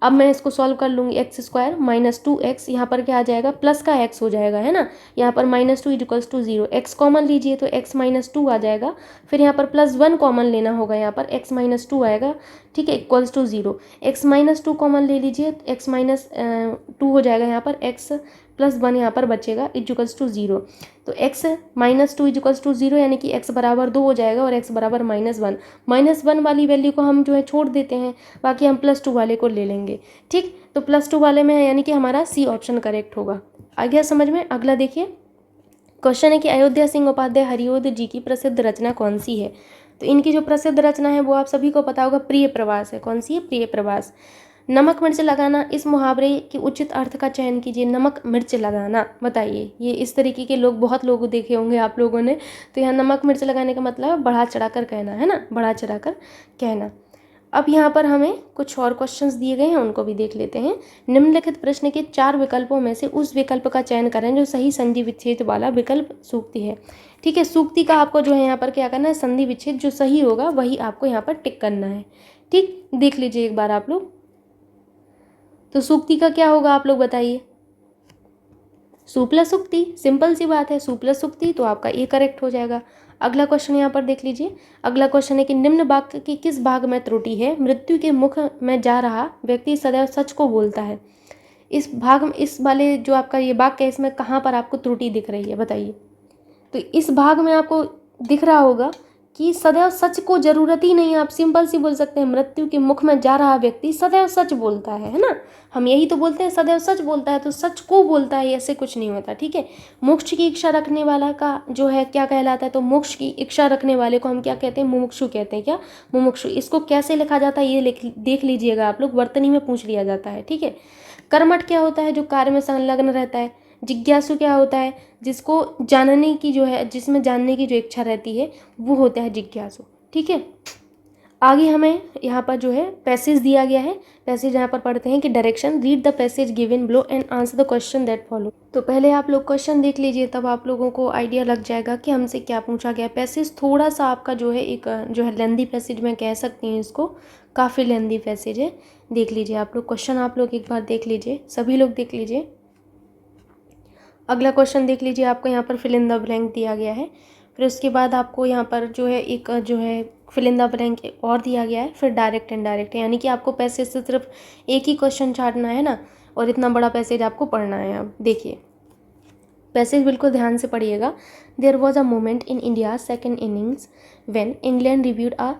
अब मैं इसको सॉल्व कर लूँगी, एक्स स्क्वायर माइनस 2x, यहाँ पर क्या आ जाएगा? प्लस का x हो जाएगा, है ना। यहाँ पर -2 इक्वल्स टू 0, x कॉमन लीजिए तो x माइनस 2 आ जाएगा। फिर यहाँ पर +1 कॉमन लेना होगा, यहाँ पर x माइनस 2 आएगा, ठीक है, equals to 0। x minus 2 common ले लीजिए, x माइनस 2 हो जाएगा, यहाँ पर x प्लस 1 यहाँ पर बचेगा इक्वल्स टू 0। तो x माइनस 2 इक्वल्स टू 0 यानी कि x बराबर 2 हो जाएगा और x बराबर -1। -1 वाली वैल्यू को हम जो है छोड़ देते हैं, बाकी हम +2 वाले को ले लेंगे, ठीक। तो +2 वाले में है, यानी कि हमारा सी ऑप्शन करेक्ट होगा। आ गया समझ में? अगला देखिए, क्वेश्चन है कि अयोध्या सिंह उपाध्याय हरिओद जी की प्रसिद्ध रचना कौन सी है? तो इनकी जो प्रसिद्ध रचना है वो आप सभी को पता होगा, प्रिय प्रवास है। कौन सी है? प्रिय प्रवास। नमक मिर्च लगाना, इस मुहावरे के उचित अर्थ का चयन कीजिए। नमक मिर्च लगाना, बताइए। ये इस तरीके के लोग बहुत लोग देखे होंगे आप लोगों ने। तो यहाँ नमक मिर्च लगाने का मतलब बढ़ा चढ़ा कर कहना, है ना, बढ़ा चढ़ा कर कहना। अब यहाँ पर हमें कुछ और क्वेश्चंस दिए गए हैं, उनको भी देख लेते हैं। निम्नलिखित प्रश्न के 4 विकल्पों में से उस विकल्प का चयन करें जो सही संधि विच्छेद वाला विकल्प सूक्ति है, ठीक है। सूक्ति का आपको जो है यहाँ पर क्या करना है? संधि विच्छेद जो सही होगा वही आपको यहाँ पर टिक करना है, ठीक। देख लीजिए एक बार आप लोग। तो सूक्ति का क्या होगा आप लोग बताइए? सु प्लस सूक्ति, सिंपल सी बात है, सु प्लस सूक्ति, तो आपका ए करेक्ट हो जाएगा। अगला क्वेश्चन यहाँ पर देख लीजिए। अगला क्वेश्चन है कि निम्न वाक्य के किस भाग में त्रुटि है? मृत्यु के मुख में जा रहा व्यक्ति सदैव सच को बोलता है। इस भाग में, इस वाले जो आपका ये वाक्य है, इसमें कहाँ पर आपको त्रुटि दिख रही है बताइए? तो इस भाग में आपको दिख रहा होगा कि सदैव सच को जरूरत ही नहीं है, आप सिंपल सी बोल सकते हैं, मृत्यु के मुख में जा रहा व्यक्ति सदैव सच बोलता है ना। हम यही तो बोलते हैं, सदैव सच बोलता है, तो सच को बोलता है, ऐसे कुछ नहीं होता, ठीक है। मोक्ष की इच्छा रखने वाला का जो है क्या कहलाता है? तो मोक्ष की इच्छा रखने वाले को हम क्या कहते हैं? मुमुक्षु कहते हैं। क्या? मुमुक्षु। इसको कैसे लिखा जाता है ये देख लीजिएगा आप लोग, वर्तनी में पूछ लिया जाता है, ठीक है। कर्मठ क्या होता है? जो कार्य में संलग्न रहता है। जिज्ञासु क्या होता है? जिसको जानने की जो है, जिसमें जानने की जो इच्छा रहती है, वो होता है जिज्ञासु, ठीक है। आगे हमें यहाँ पर जो है पैसेज दिया गया है। पैसेज यहाँ पर पढ़ते हैं कि direction, read the passage given below and answer the question that follow. तो पहले आप लोग क्वेश्चन देख लीजिए, तब आप लोगों को आइडिया लग जाएगा कि हमसे क्या पूछा गया। पैसेज थोड़ा सा आपका जो है एक जो है लेंदी पैसेज में कह सकती हैं इसको, काफ़ी लेंदी पैसेज है। देख लीजिए आप लोग क्वेश्चन, आप लोग एक बार देख लीजिए, सभी लोग देख लीजिए। अगला क्वेश्चन देख लीजिए, आपको यहाँ पर फिल इन द ब्लैंक दिया गया है। फिर उसके बाद आपको यहाँ पर जो है एक जो है फिल इन द ब्लैंक और दिया गया है। फिर डायरेक्ट एंड डायरेक्ट, यानी कि आपको पैसेज से सिर्फ एक ही क्वेश्चन छाटना है ना, और इतना बड़ा पैसेज आपको पढ़ना है। अब देखिए पैसेज बिल्कुल ध्यान से पढ़िएगा। There was a moment in India second innings when England reviewed a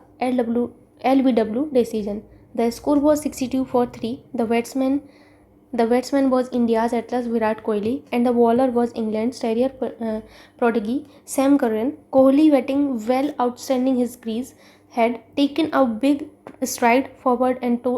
LBW decision. The score was 62-3। The batsman was India's Atlas Virat Kohli and the bowler was England's terrier prodigy Sam Curran. Kohli, batting well outstanding his crease, had taken a big stride forward and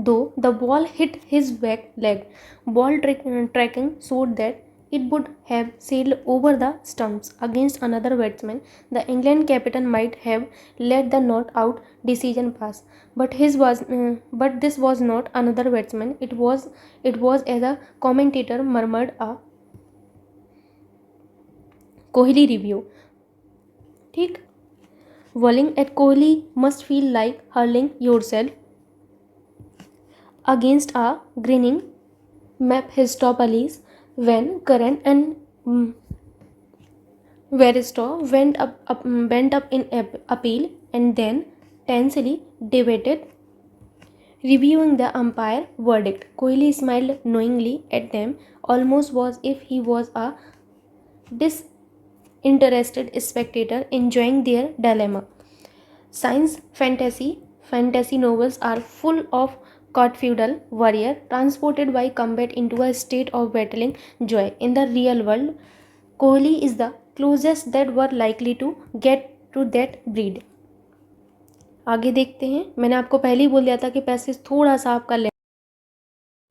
though the ball hit his back leg, ball tracking showed that it would have sailed over the stumps against another batsman. The England captain might have let the not out decision pass, but but this was not another batsman. It was as a commentator murmured a Kohli review. ठीक, bowling at Kohli must feel like hurling yourself against a grinning Mephistopheles when Curran and Veristo went up in appeal and then tensely debated, reviewing the umpire verdict. Kohli smiled knowingly at them, almost as if he was a disinterested spectator enjoying their dilemma. Science fantasy novels are full of caught feudal warrior transported by combat into a state of battling joy. In the real world, Kohli is the closest that were likely to get to that breed. आगे देखते हैं. मैंने आपको पहले ही बोल दिया था कि पैसेज थोड़ा सा आपका ले.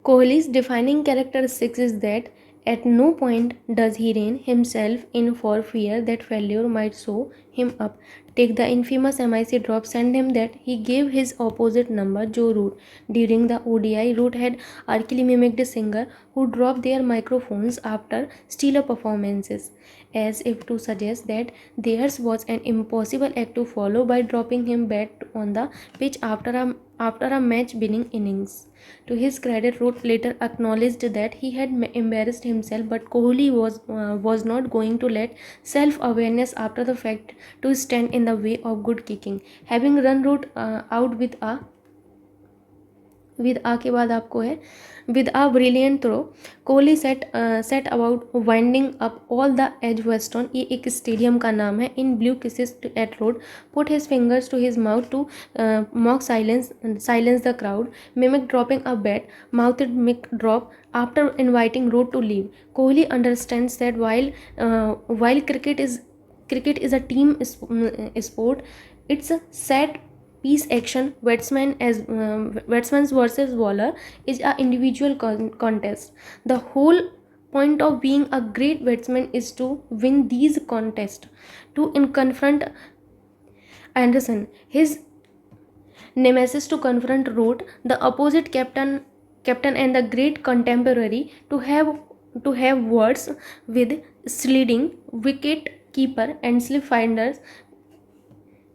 Kohli's defining characteristic is that at no point does he rein himself in for fear that failure might sew him up. Take the infamous MIC drop, send him that he gave his opposite number, Joe Root. During the ODI, Root had archly mimicked a singer who dropped their microphones after stellar performances, as if to suggest that theirs was an impossible act to follow by dropping him back on the pitch after a match-winning innings. To his credit, Root later acknowledged that he had embarrassed himself, but Kohli was not going to let self-awareness after the fact to stand in the way of good kicking. Having run Root out with a के बाद आपको है with a brilliant throw, Kohli set about winding up all the Edgbaston, ये एक stadium का नाम है, in blue kisses at Road, put his fingers to his mouth to mock silence the crowd, mimic dropping a bat, mouthed mic drop after inviting Road to leave. Kohli understands that while cricket is a team sport, it's a set piece action. Batsman versus bowler is an individual contest. The whole point of being a great batsman is to win these contests. To confront Anderson, his nemesis, to confront Root, the opposite captain and the great contemporary, to have words with sledding wicket keeper and slip finders,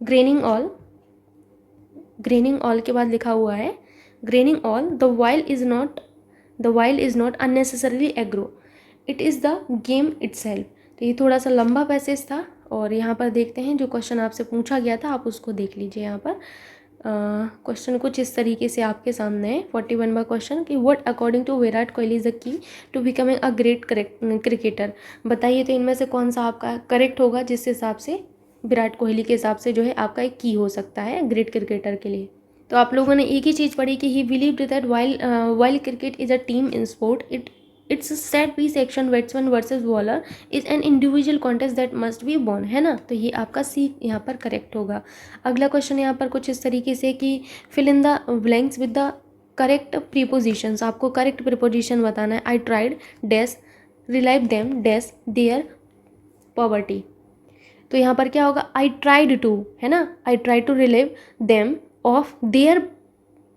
graining all के बाद लिखा हुआ है graining all, the while is not unnecessarily aggro, it is the game itself. तो ये थोड़ा सा लंबा पैसेज था और यहाँ पर देखते हैं जो क्वेश्चन आपसे पूछा गया था, आप उसको देख लीजिए. यहाँ पर क्वेश्चन कुछ इस तरीके से आपके सामने है. 41वां क्वेश्चन कि what according to Virat Kohli is the key to becoming a great cricketer. बताइए तो इनमें से कौन सा आपका करेक्ट होगा जिस हिसाब से विराट कोहली के हिसाब से जो है आपका एक की हो सकता है ग्रेट क्रिकेटर के लिए. तो आप लोगों ने एक ही चीज़ पढ़ी कि he believed that while cricket is a team in sport, it's set piece action, batsman versus bowler is an individual contest that must be borne, है ना. तो ये आपका सी यहाँ पर करेक्ट होगा. अगला क्वेश्चन यहाँ पर कुछ इस तरीके से कि fill in the blanks with the correct prepositions. आपको करेक्ट प्रीपोजिशन बताना है. I tried dash relieve them dash their poverty. तो यहाँ पर क्या होगा, आई ट्राइड टू, है ना, I tried to relieve them of their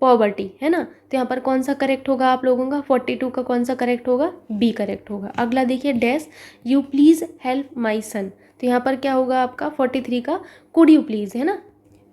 poverty, है ना. तो यहाँ पर कौन सा करेक्ट होगा आप लोगों का, 42 का कौन सा करेक्ट होगा, बी करेक्ट होगा. अगला देखिए dash you please help my son. तो यहाँ पर क्या होगा आपका 43 का कुड यू प्लीज़, है ना.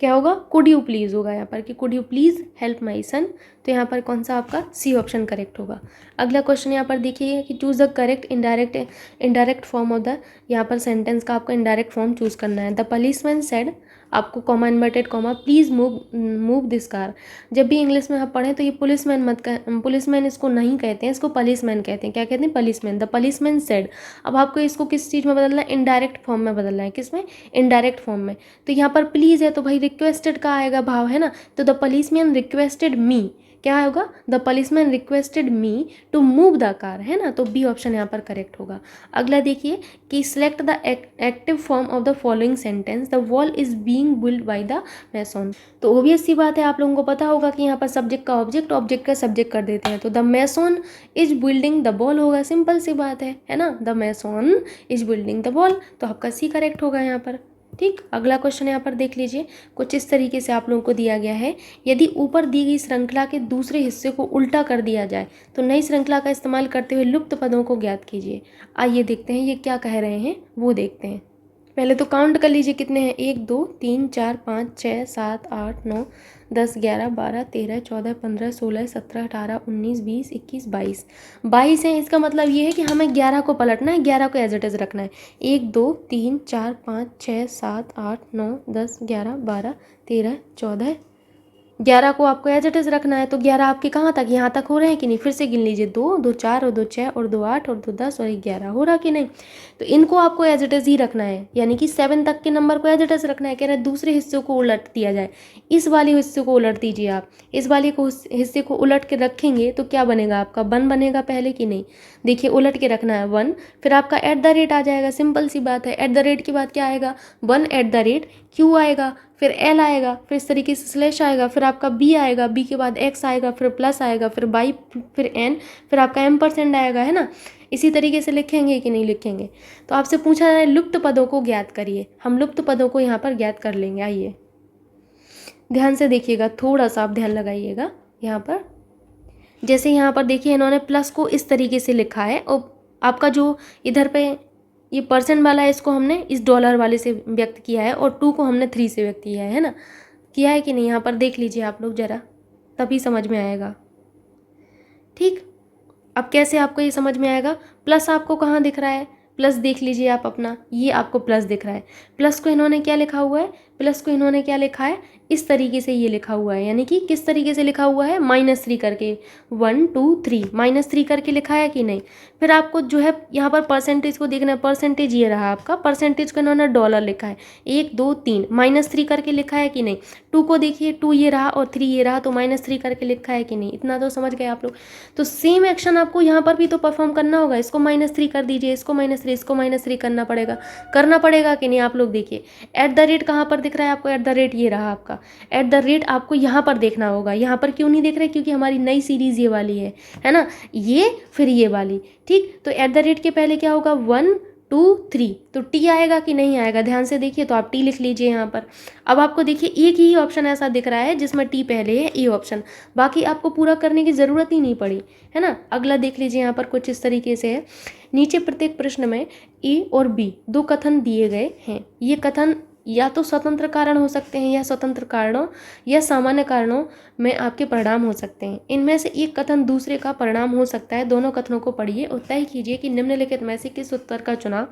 क्या होगा, कुड यू प्लीज़ होगा यहाँ पर कि could you please help my son. तो यहाँ पर कौन सा आपका सी ऑप्शन करेक्ट होगा. अगला क्वेश्चन यहाँ पर देखिए कि choose the correct indirect form of the, यहाँ पर सेंटेंस का आपको इनडायरेक्ट फॉर्म चूज़ करना है. द पुलिसमैन सेड, आपको comma inverted comma, please move this car. जब भी इंग्लिश में आप पढ़ें तो ये पुलिसमैन इसको नहीं कहते हैं, इसको पुलिसमैन कहते हैं. क्या कहते हैं, पुलिसमैन. The policeman said. अब आपको इसको किस चीज़ में बदलना है, इनडायरेक्ट फॉर्म में बदलना है. किस में, इनडायरेक्ट फॉर्म में. तो यहाँ पर प्लीज़ है तो भाई रिक्वेस्टेड का आएगा भाव, है ना. तो द पुलिसमैन रिक्वेस्टेड मी क्या होगा, the policeman requested me to move the car, है ना, तो बी ऑप्शन यहाँ पर करेक्ट होगा। अगला देखिए कि select the active form of the following sentence, the wall is being build by the mason. तो ऑब्वियस सी बात है, आप लोगों को पता होगा कि यहाँ पर सब्जेक्ट का ऑब्जेक्ट, ऑब्जेक्ट का सब्जेक्ट कर देते हैं, तो the mason is building the wall होगा, सिंपल सी बात है ना, the mason is building the wall, तो आपका सी करेक्ट होगा यहाँ पर। ठीक, अगला क्वेश्चन यहाँ पर देख लीजिए, कुछ इस तरीके से आप लोगों को दिया गया है, यदि ऊपर दी गई श्रृंखला के दूसरे हिस्से को उल्टा कर दिया जाए तो नई श्रृंखला का इस्तेमाल करते हुए लुप्त पदों को ज्ञात कीजिए। आइए देखते हैं ये क्या कह रहे हैं, वो देखते हैं। पहले तो काउंट कर लीजिए कितने हैं, 1 2 3 4 5 6 7 8 9 10 11 12 13 14 15 16 17 18 19 20 21 22 22 है। इसका मतलब ये है कि हमें 11 को पलटना है, 11 को एज इट इज रखना है। 1 2 3 4 5 6 7 8 9 10 11 12 13 14 11 को आपको एज इट इज रखना है, तो 11 आपके कहाँ तक, यहाँ तक हो रहे हैं कि नहीं, फिर से गिन लीजिए, 2 2 4 और 2 6 और 2 8 और 2 10 और 1 11 हो रहा कि नहीं। तो इनको आपको एज इट इज ही रखना है, यानी कि 7 तक के नंबर को एज इट इज रखना है। कह रहे हैं दूसरे हिस्से को उलट दिया जाए, इस वाले हिस्से को उलट दीजिए आप, इस वाले को हिस्से को उलट के रखेंगे तो क्या बनेगा आपका, 1 बनेगा पहले कि नहीं। देखिए उलट के रखना है 1, फिर आपका एट द रेट आ जाएगा, सिंपल सी बात है। एट द रेट के बाद क्या आएगा, 1 एट द रेट क्यू आएगा, फिर एल आएगा, फिर इस तरीके से स्लैश आएगा, फिर आपका बी आएगा, बी के बाद एक्स आएगा, फिर प्लस आएगा, फिर बाई, फिर एन, फिर आपका M% आएगा, है ना। इसी तरीके से लिखेंगे कि नहीं लिखेंगे। तो आपसे पूछा जाए लुप्त पदों को ज्ञात करिए, हम लुप्त पदों को यहाँ पर ज्ञात कर लेंगे। आइए ध्यान से देखिएगा, थोड़ा सा आप ध्यान लगाइएगा यहाँ पर। जैसे यहाँ पर देखिए इन्होंने प्लस को इस तरीके से लिखा है, और आपका जो इधर पे ये परसेंट वाला है इसको हमने इस डॉलर वाले से व्यक्त किया है, और 2 को हमने 3 से व्यक्त किया है ना, किया है कि नहीं। यहाँ पर देख लीजिए आप लोग ज़रा, तभी समझ में आएगा। ठीक, अब कैसे आपको ये समझ में आएगा, प्लस आपको कहाँ दिख रहा है, प्लस देख लीजिए आप अपना, ये आपको प्लस दिख रहा है। प्लस को इन्होंने क्या लिखा हुआ है, प्लस को इन्होंने क्या लिखा है, इस तरीके से ये लिखा हुआ है, यानी कि किस तरीके से लिखा हुआ है, -3 करके, 1 2 3 -3 करके लिखा है कि नहीं। फिर आपको जो है यहाँ पर परसेंटेज को देखना है, परसेंटेज ये रहा आपका, परसेंटेज को इन्होंने डॉलर लिखा है, 1 2 3 -3 करके लिखा है कि नहीं। 2 को देखिए, 2 ये रहा और 3 ये रहा, तो -3 करके लिखा है कि नहीं। इतना तो समझ गए आप लोग। तो सेम एक्शन आपको यहाँ पर भी तो परफॉर्म करना होगा, इसको -3 कर दीजिए, इसको -3, इसको -3 करना पड़ेगा कि नहीं। आप लोग देखिए एट द रेट कहाँ पर दिख रहा है आपको, एट द रेट ये रहा आपका, एट द रेट आपको यहाँ पर देखना होगा। यहाँ पर क्यों नहीं देख रहे, क्योंकि हमारी नई सीरीज़ ये वाली है ना, ये फिर ये वाली। ठीक, तो एट द रेट के पहले क्या होगा, 1 2 3, तो टी आएगा कि नहीं आएगा, ध्यान से देखिए। तो आप टी लिख लीजिए यहाँ पर। अब आपको देखिए एक ही ऑप्शन ऐसा दिख रहा है जिसमें टी पहले है, ए ऑप्शन, बाकी आपको पूरा करने की ज़रूरत ही नहीं पड़ी, है ना। अगला देख लीजिए, यहाँ पर कुछ इस तरीके से है, नीचे प्रत्येक प्रश्न में ए और बी 2 कथन दिए गए हैं। ये कथन या तो स्वतंत्र कारण हो सकते हैं, या स्वतंत्र कारणों या सामान्य कारणों में आपके परिणाम हो सकते हैं। इनमें से एक कथन दूसरे का परिणाम हो सकता है। दोनों कथनों को पढ़िए और तय कीजिए कि निम्नलिखित में से किस उत्तर का चुनाव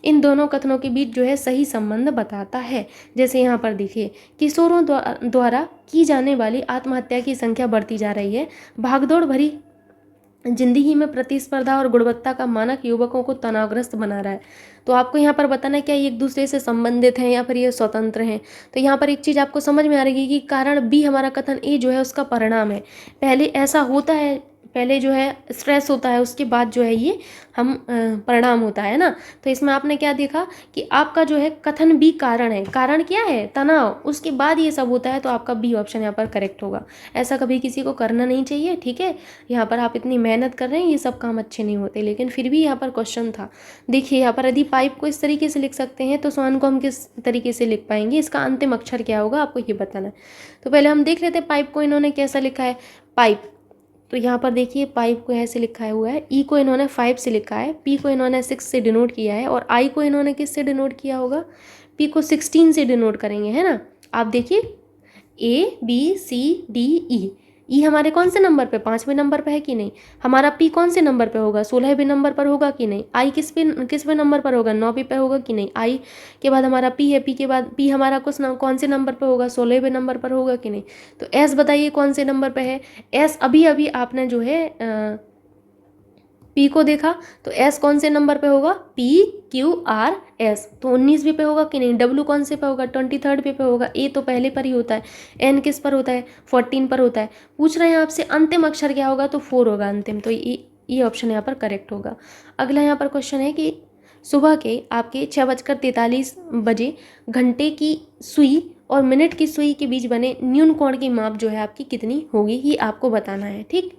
इन दोनों कथनों के बीच जो है सही संबंध बताता है। जैसे यहाँ पर देखिए, किशोरों द्वारा की जाने वाली आत्महत्या की संख्या बढ़ती जा रही है। भागदौड़ भरी जिंदगी में प्रतिस्पर्धा और गुणवत्ता का मानक युवकों को तनावग्रस्त बना रहा है। तो आपको यहाँ पर बताना है क्या ये एक दूसरे से संबंधित हैं या फिर ये स्वतंत्र हैं। तो यहाँ पर एक चीज़ आपको समझ में आ रही है कि कारण बी हमारा कथन ए जो है उसका परिणाम है। पहले ऐसा होता है, पहले जो है स्ट्रेस होता है, उसके बाद जो है ये हम परिणाम होता है ना। तो इसमें आपने क्या देखा कि आपका जो है कथन बी कारण है, कारण क्या है, तनाव, उसके बाद ये सब होता है। तो आपका बी ऑप्शन यहाँ पर करेक्ट होगा। ऐसा कभी किसी को करना नहीं चाहिए, ठीक है। यहाँ पर आप इतनी मेहनत कर रहे हैं, ये सब काम अच्छे नहीं होते, लेकिन फिर भी यहाँ पर क्वेश्चन था। देखिए यहाँ पर यदि पाइप को इस तरीके से लिख सकते हैं तो स्वान को हम किस तरीके से लिख पाएंगे, इसका अंतिम अक्षर क्या होगा आपको ये बताना है। तो पहले हम देख लेते हैं पाइप को इन्होंने कैसा लिखा है, पाइप। तो यहाँ पर देखिए पाइप को ऐसे लिखा हुआ है, ई को इन्होंने 5 से लिखा है, पी को इन्होंने 6 से डिनोट किया है, और आई को इन्होंने किस से डिनोट किया होगा, पी को 16 से डिनोट करेंगे, है ना। आप देखिए ABCDE, ई हमारे कौन से नंबर पे, 5वें नंबर पे है कि नहीं। हमारा पी कौन से नंबर पे होगा, 16वें नंबर पर होगा कि नहीं। आई किसवें नंबर पर होगा, 9वें पे होगा कि नहीं। आई के बाद हमारा पी है, पी के बाद पी हमारा कौन से नंबर पे होगा, 16वें नंबर पर होगा कि नहीं। तो एस बताइए कौन से नंबर पे है। एस अभी अभी आपने जो है पी को देखा तो एस कौन से नंबर पे होगा, पी क्यू आर एस, तो 19वें पे होगा कि नहीं। डब्ल्यू कौन से पे होगा, 23rd पे होगा। ए तो पहले पर ही होता है। एन किस पर होता है, 14 पर होता है। पूछ रहे हैं आपसे अंतिम अक्षर क्या होगा, तो 4 होगा अंतिम, तो ये ऑप्शन यहाँ पर करेक्ट होगा। अगला यहाँ पर क्वेश्चन है कि सुबह के आपके 6:43 घंटे की सुई और मिनट की सुई के बीच बने न्यून कोण की माप जो है आपकी कितनी होगी, ये आपको बताना है। ठीक,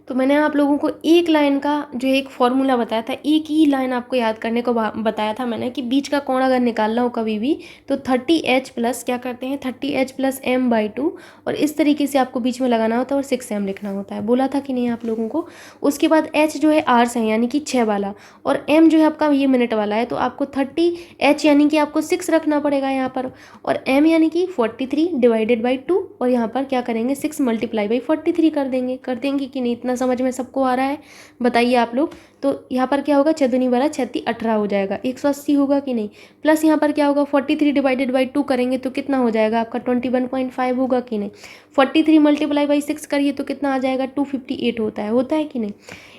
तो मैंने आप लोगों को एक लाइन का जो एक फॉर्मूला बताया था, एक ही लाइन आपको याद करने को बताया था मैंने कि बीच का कोण अगर निकालना हो कभी भी तो 30h प्लस क्या करते हैं 30h प्लस m/2, और इस तरीके से आपको बीच में लगाना होता है और 6m लिखना होता है। बोला था कि नहीं आप लोगों को। उसके बाद h जो है आवर्स है यानी कि 6 वाला, और m जो है आपका ये मिनट वाला है, तो आपको 30h यानी कि आपको 6 रखना पड़ेगा यहाँ पर, और m यानी कि 43 डिवाइडेड बाई 2, और यहाँ पर क्या करेंगे 6 मल्टीप्लाई बाई 43 कर देंगे कि नहीं। इतना समझ में सबको आ रहा है, बताइए आप लोग। तो यहाँ पर क्या होगा 6 दूनी 12 36 18 हो जाएगा, 180 होगा कि नहीं। प्लस यहाँ पर क्या होगा 43 डिवाइडेड बाई 2 करेंगे तो कितना हो जाएगा आपका 21.5 होगा कि नहीं। 43 मल्टीप्लाई बाई 6 करिए तो कितना आ जाएगा 258 होता है कि नहीं।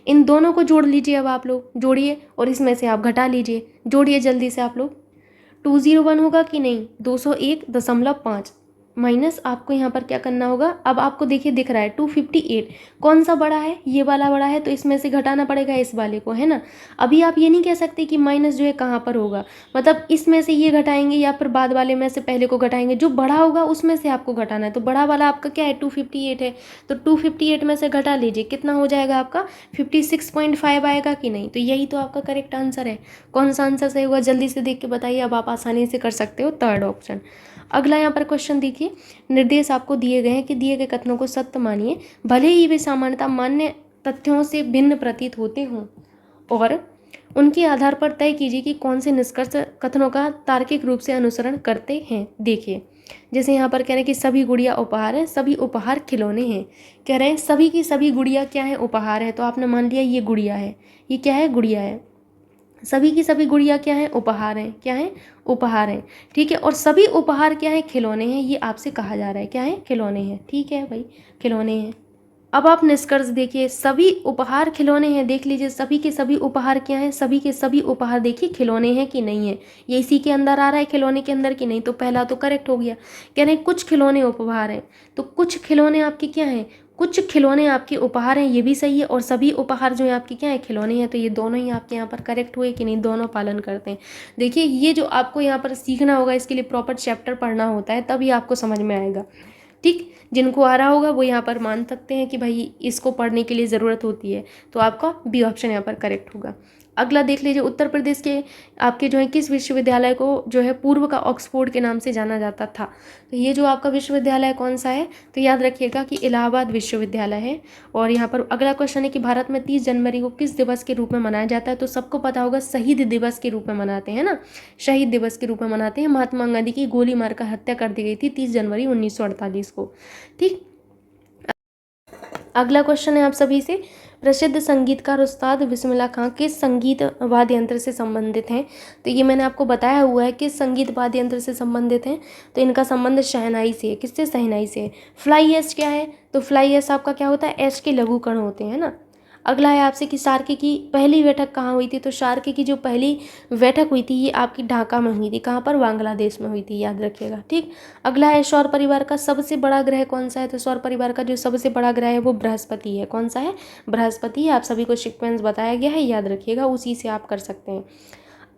इन दोनों को जोड़ लीजिए, अब आप लोग जोड़िए और इसमें से आप घटा लीजिए, जोड़िए जल्दी से आप लोग। 201 होगा कि नहीं, 201.5 माइनस आपको यहाँ पर क्या करना होगा। अब आपको देखिए दिख रहा है 258, कौन सा बड़ा है, ये वाला बड़ा है, तो इसमें से घटाना पड़ेगा इस वाले को, है ना। अभी आप ये नहीं कह सकते कि माइनस जो है कहाँ पर होगा, मतलब इसमें से ये घटाएंगे या फिर बाद वाले में से पहले को घटाएंगे, जो बड़ा होगा उसमें से आपको घटाना है। तो बड़ा वाला आपका क्या है 258 है, तो 258 में से घटा लीजिए, कितना हो जाएगा आपका 56.5 आएगा कि नहीं। तो यही तो आपका करेक्ट आंसर है। कौन सा आंसर सही होगा जल्दी से देख के बताइए, अब आप आसानी से कर सकते हो, 3rd ऑप्शन। अगला यहाँ पर क्वेश्चन देखिए, निर्देश आपको दिए गए हैं कि दिए गए कथनों को सत्य मानिए भले ही वे सामान्यतः मान्य तथ्यों से भिन्न प्रतीत होते हों, और उनके आधार पर तय कीजिए कि कौन से निष्कर्ष कथनों का तार्किक रूप से अनुसरण करते हैं। देखिए जैसे यहाँ पर कह रहे हैं कि सभी गुड़िया उपहार हैं, सभी उपहार खिलौने हैं। कह रहे हैं सभी की सभी गुड़िया क्या है, उपहार है, तो आपने मान लिया ये गुड़िया है, ये क्या है, गुड़िया है। सभी की सभी गुड़िया क्या है, उपहार हैं, क्या है, उपहार हैं, ठीक है। और सभी उपहार क्या है, खिलौने हैं, ये आपसे कहा जा रहा है, क्या है, खिलौने हैं, ठीक है भाई, खिलौने हैं। अब आप निष्कर्ष देखिए, सभी उपहार खिलौने हैं, देख लीजिए सभी के सभी उपहार क्या हैं, सभी के सभी उपहार देखिए खिलौने हैं कि नहीं है, ये इसी के अंदर आ रहा है, खिलौने के अंदर कि नहीं। तो पहला तो करेक्ट हो गया। कह रहे हैं कुछ खिलौने उपहार हैं, तो कुछ खिलौने आपके क्या हैं, कुछ खिलौने आपके उपहार हैं, ये भी सही है। और सभी उपहार जो है आपके क्या है, खिलौने हैं, तो ये दोनों ही आपके यहाँ पर करेक्ट हुए कि नहीं, दोनों पालन करते हैं। देखिए ये जो आपको यहाँ पर सीखना होगा, इसके लिए प्रॉपर चैप्टर पढ़ना होता है, तभी आपको समझ में आएगा। ठीक, जिनको आ रहा होगा वो यहाँ पर मान सकते हैं कि भाई इसको पढ़ने के लिए ज़रूरत होती है, तो आपका बी ऑप्शन यहाँ पर करेक्ट होगा। अगला देख लीजिए, उत्तर प्रदेश के आपके जो है किस विश्वविद्यालय को जो है पूर्व का ऑक्सफोर्ड के नाम से जाना जाता था। तो ये जो आपका विश्वविद्यालय कौन सा है, तो याद रखिएगा कि इलाहाबाद विश्वविद्यालय है। और यहाँ पर अगला क्वेश्चन है कि भारत में 30 जनवरी को किस दिवस के रूप में मनाया जाता है। तो सबको पता होगा शहीद दिवस के रूप में मनाते हैं ना, शहीद दिवस के रूप में मनाते हैं। महात्मा गांधी की गोली मारकर हत्या कर दी गई थी 30 जनवरी 1948 को। ठीक, अगला क्वेश्चन है आप सभी से, प्रसिद्ध संगीतकार उस्ताद बिस्मिल्लाह खां किस संगीत वाद्य यंत्र से संबंधित हैं। तो ये मैंने आपको बताया हुआ है किस संगीत वाद्य यंत्र से संबंधित हैं। तो इनका संबंध शहनाई से है। किससे, शहनाई से। फ्लाई एश क्या है, तो फ्लाई एश आपका क्या होता है, एश के लघु कण होते हैं ना। अगला है आपसे कि सार्की की पहली बैठक कहाँ हुई थी। तो सार्की की जो पहली बैठक हुई थी ये आपकी ढाका में हुई थी। कहाँ पर, बांग्लादेश में हुई थी, याद रखिएगा। ठीक, अगला है सौर परिवार का सबसे बड़ा ग्रह कौन सा है। तो सौर परिवार का जो सबसे बड़ा ग्रह है वो बृहस्पति है। कौन सा है, बृहस्पति है। आप सभी को सीक्वेंस बताया गया है, याद रखिएगा, उसी से आप कर सकते हैं।